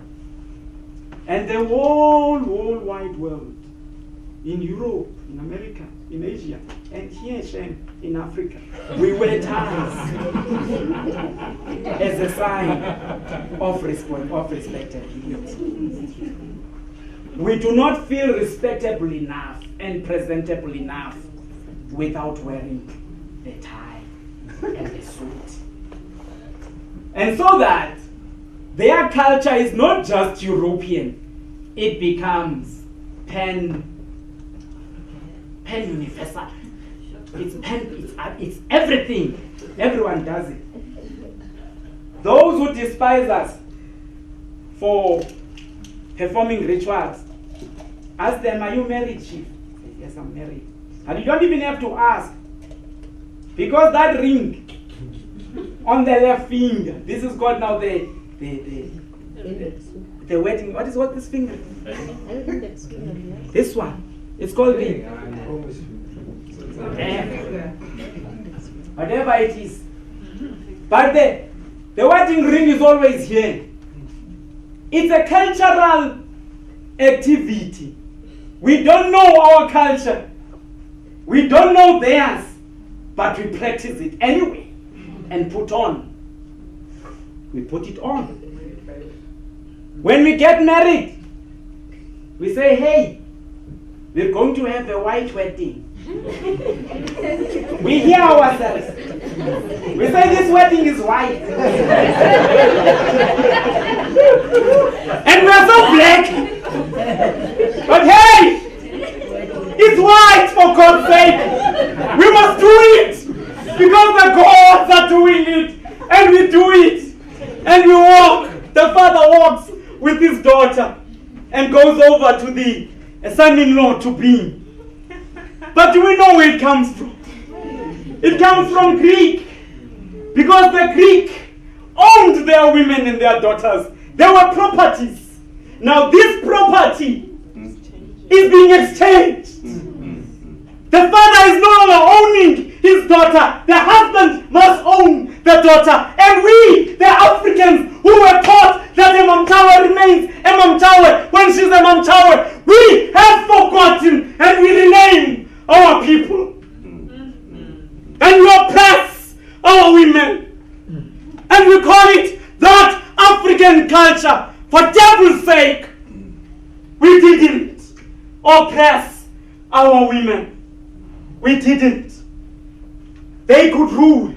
And the whole wide world, in Europe, in America, in Asia, and here, Shem, in Africa, we wear ties as a sign of respectability. We do not feel respectable enough and presentable enough without wearing the tie and the suit. And so that their culture is not just European, it becomes pan-universal. It's everything. Everyone does it. Those who despise us for performing rituals Ask them, are you married, chief? Yes, I'm married. And you don't even have to ask. Because that ring on the left finger, this is called now the wedding. What this finger? This one. It's called the whatever it is. But the wedding ring is always here. It's a cultural activity. We don't know our culture. We don't know theirs. But we practice it anyway and put on. We put it on. When we get married, we say, hey, we're going to have a white wedding. We hear ourselves. We say this wedding is white. And we are so black. But hey, it's white for God's sake. We must do it. Because the gods are doing it. And we do it. And we walk. The father walks with his daughter and goes over to the son-in-law to be. But do we know where it comes from? It comes from Greek. Because the Greek owned their women and their daughters. They were properties. Now this property is being exchanged. The father is no longer owning his daughter. The husband must own the daughter. And we, the Africans, who were taught that a mamchawe remains a mamchawe when she's a mamchawe, we have forgotten and we rename our people. And we oppress our women. And we call it that African culture. For devil's sake, we didn't oppress our women. We didn't. They could rule.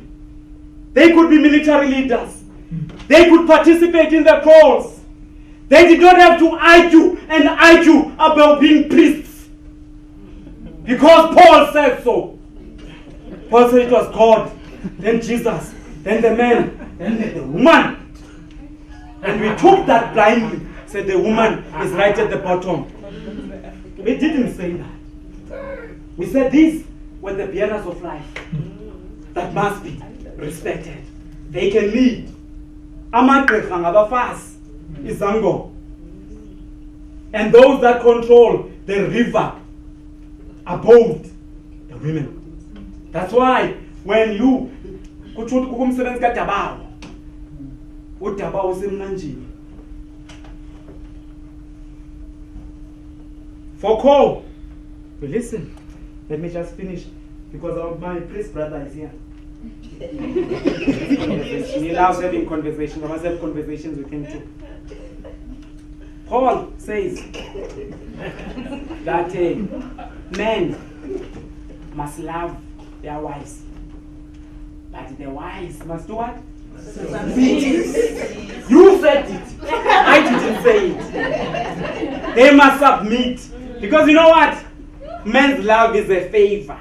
They could be military leaders. They could participate in the cause. They did not have to argue about being priests. Because Paul said so. Paul said it was God, then Jesus, then the man, then the woman. And we took that blindly. Said the woman is right at the bottom. We didn't say that. We said these were the bearers of life that must be respected. They can lead. Amagqirha ngabafasi, izango. And those that control the river abode the women. That's why when you kuthi kukumsebenzi kaDabawo, uDabawo usemnanjini. For listen, let me just finish because my priest brother is here. He loves having conversations. I must have conversations with him too. Paul says that men must love their wives, but the wives must do what? Submit. You said it. I didn't say it. They must submit. Because you know what? Men's love is a favor.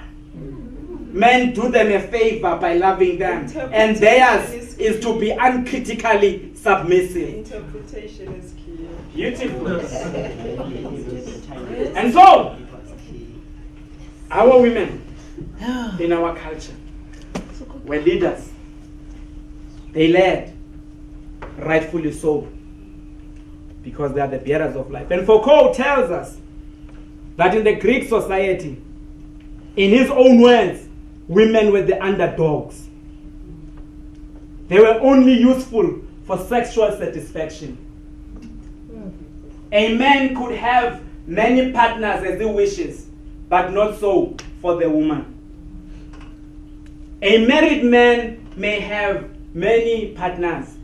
Men do them a favor by loving them. And theirs is to be uncritically submissive. Interpretation is key. Beautiful. And so, our women in our culture were leaders. They led, rightfully so, because they are the bearers of life. And Foucault tells us that in the Greek society, in his own words, women were the underdogs. They were only useful for sexual satisfaction. A man could have many partners as he wishes, but not so for the woman. A married man may have many partners,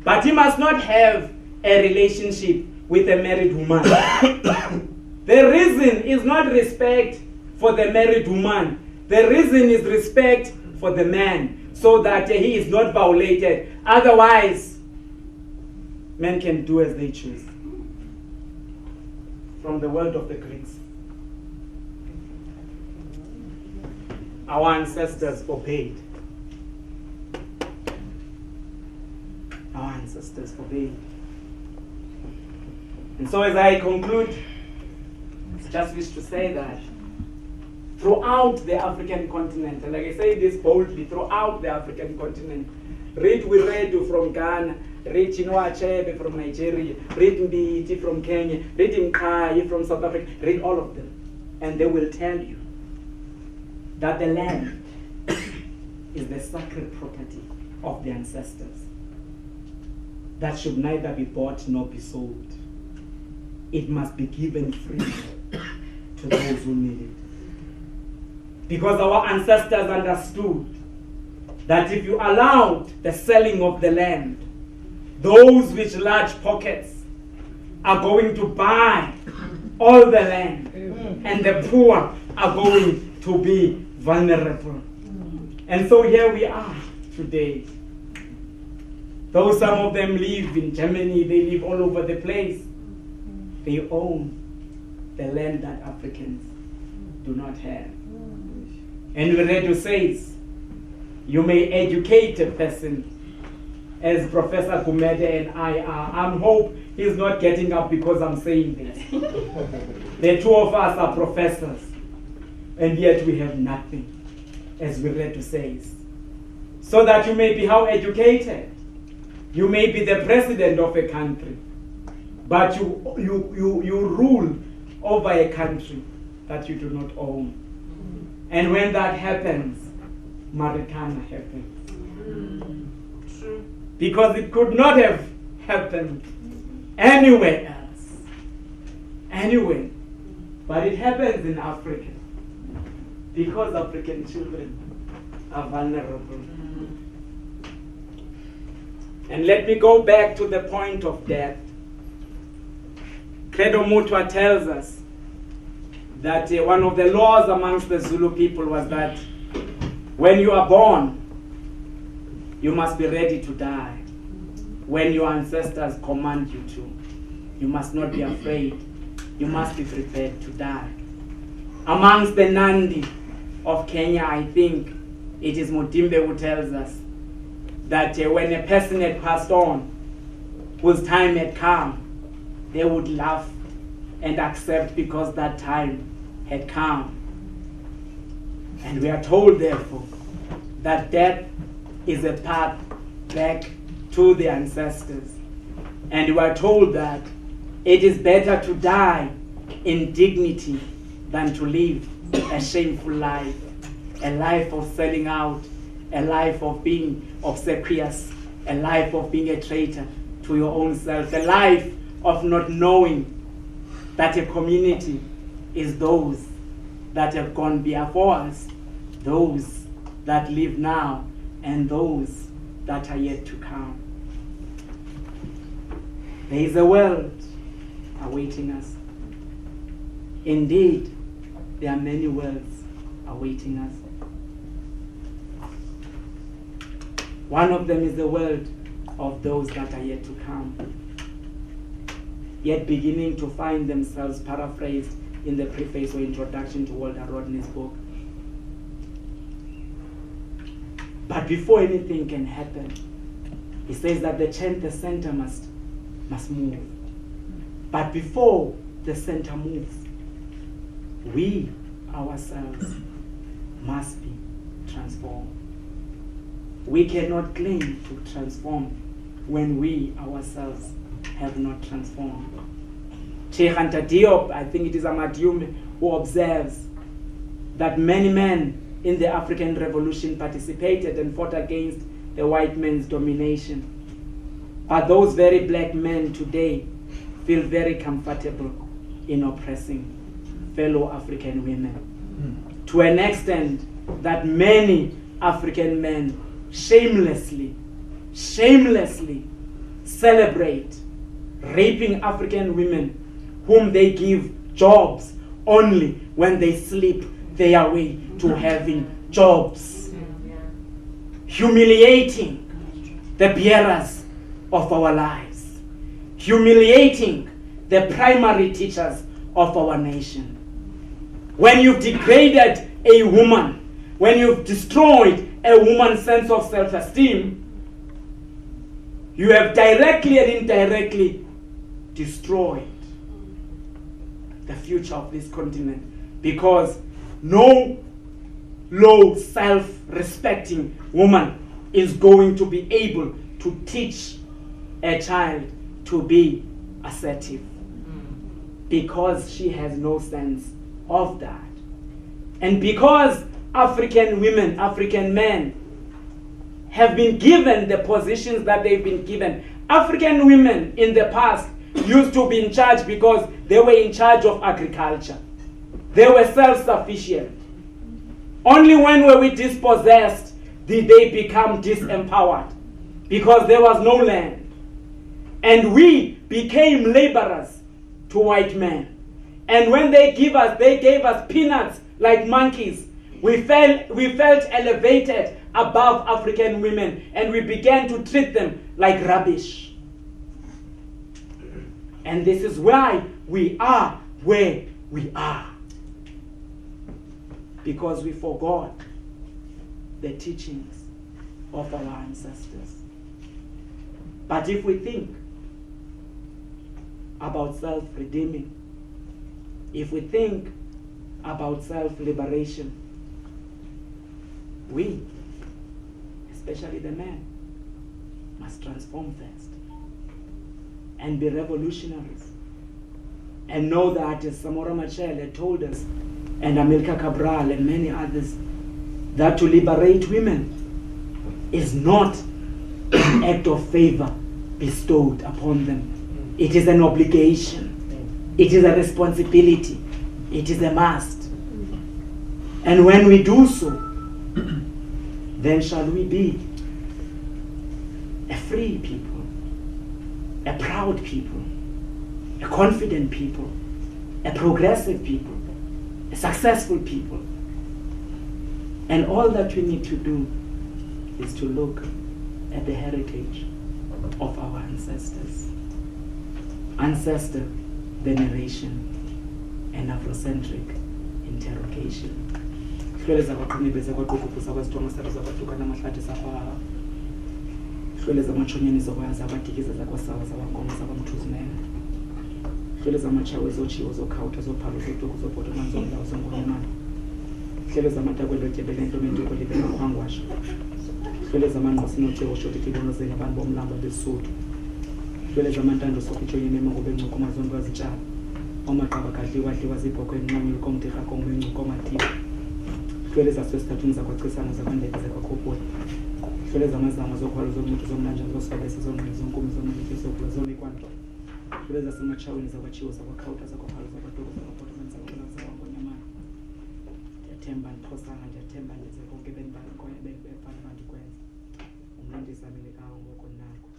but he must not have a relationship with a married woman. The reason is not respect for the married woman. The reason is respect for the man, so that he is not violated. Otherwise, men can do as they choose. From the world of the Greeks. Our ancestors obeyed. Our ancestors obeyed. And so as I conclude, just wish to say that throughout the African continent, and like I say this boldly, throughout the African continent, read Wiredu from Ghana, read Chinua Achebe from Nigeria, read Mbiti from Kenya, read Mkai from South Africa, read all of them. And they will tell you that the land is the sacred property of the ancestors that should neither be bought nor be sold. It must be given free to those who need it. Because our ancestors understood that if you allowed the selling of the land, those with large pockets are going to buy all the land, and the poor are going to be vulnerable. And so here we are today. Though some of them live in Germany, they live all over the place, they own the land that Africans do not have. And Wiredu says, you may educate a person, as Professor Gumede and I are. I hope he's not getting up because I'm saying this. The two of us are professors, and yet we have nothing, as Wiredu says. So that you may be how educated. You may be the president of a country, but you rule over a country that you do not own. And when that happens, Marikana happens. True. Because it could not have happened anywhere else. Anywhere. But it happens in Africa. Because African children are vulnerable. And let me go back to the point of death. Credo Mutwa tells us that one of the laws amongst the Zulu people was that when you are born, you must be ready to die. When your ancestors command you to, you must not be afraid. You must be prepared to die. Amongst the Nandi of Kenya, I think it is Mutimbe who tells us that when a person had passed on, whose time had come, they would laugh and accept because that time had come. And we are told, therefore, that death is a path back to the ancestors. And we are told that it is better to die in dignity than to live a shameful life, a life of selling out, a life of being obsequious, a life of being a traitor to your own self, a life of not knowing that a community is those that have gone before us, those that live now, and those that are yet to come. There is a world awaiting us. Indeed, there are many worlds awaiting us. One of them is the world of those that are yet to come, yet beginning to find themselves paraphrased in the preface or introduction to Walter Rodney's book. But before anything can happen, he says that the center must move. But before the center moves, we ourselves must be transformed. We cannot claim to transform when we ourselves have not transformed. Sheikh Anta Diop, I think it is Amadium, who observes that many men in the African Revolution participated and fought against the white man's domination. But those very black men today feel very comfortable in oppressing fellow African women. To an extent that many African men shamelessly celebrate raping African women whom they give jobs only when they slip their way to having jobs. Humiliating the bearers of our lives. Humiliating the primary teachers of our nation. When you've degraded a woman, when you've destroyed a woman's sense of self-esteem, you have directly and indirectly destroyed the future of this continent, because no low self-respecting woman is going to be able to teach a child to be assertive, because she has no sense of that. And because African women, African men have been given the positions that they've been given. African women in the past used to be in charge because they were in charge of agriculture. They were self-sufficient. Only when were we dispossessed did they become disempowered, because there was no land. And we became laborers to white men. And when they gave us peanuts like monkeys. We felt elevated above African women, and we began to treat them like rubbish. And this is why we are where we are, because we forgot the teachings of our ancestors. But if we think about self-redeeming, if we think about self-liberation, we, especially the men, must transform first and be revolutionaries, and know that, as Samora Machel told us, and Amilcar Cabral and many others, that to liberate women is not an act of favor bestowed upon them. It is an obligation. It is a responsibility. It is a must. And when we do so, then shall we be a free people, a proud people, a confident people, a progressive people, a successful people. And all that we need to do is to look at the heritage of our ancestors. Ancestor veneration and Afrocentric interrogation. Hlwele zabathumi bezakwaqhuqhuza kwazithonga sabo zabatuka namahlathi sakwahaba. Hlwele zamachonyeni zokwaya zabadikiza zakwasawa zabankomo zabamthuzimene. Hlwele zamatshawe zotshiwo zokhawutha zophalo zoduku zobhodo manzomlawo zongonomani. Hlwele zamatakwelo tyebele ntomenteko libela khwangwasha. Hlwele zamangqosi nocebo shotikibono zenye abantu bomlambo besuthu. Hlwele zamantando sokitshoyene ngobe ngcuko mazonto azitshaba. Omaqaba kadliwa dliwa zibhokwe enqanyeni komtirha kongengcuko mathiwa. Hlwele zasesithathuni zakwacisana zakwandebe zakwakhopoli. Hlwele zamazama zokhwalo zomuntu zomnanja zosabese zongqini zonkumi zomanike zokula zomikwanto. Hlwele zasematshaweni zakwatshiwo zakwakhawutha zakwaphalo zakwaduku zakwaphotomani zakwangonyamani. Ndiyathemba ndiphosanga, ndiyathemba ndenze konke bendibhala mandikwenza. Umlandisi amilekayo ngoko nako.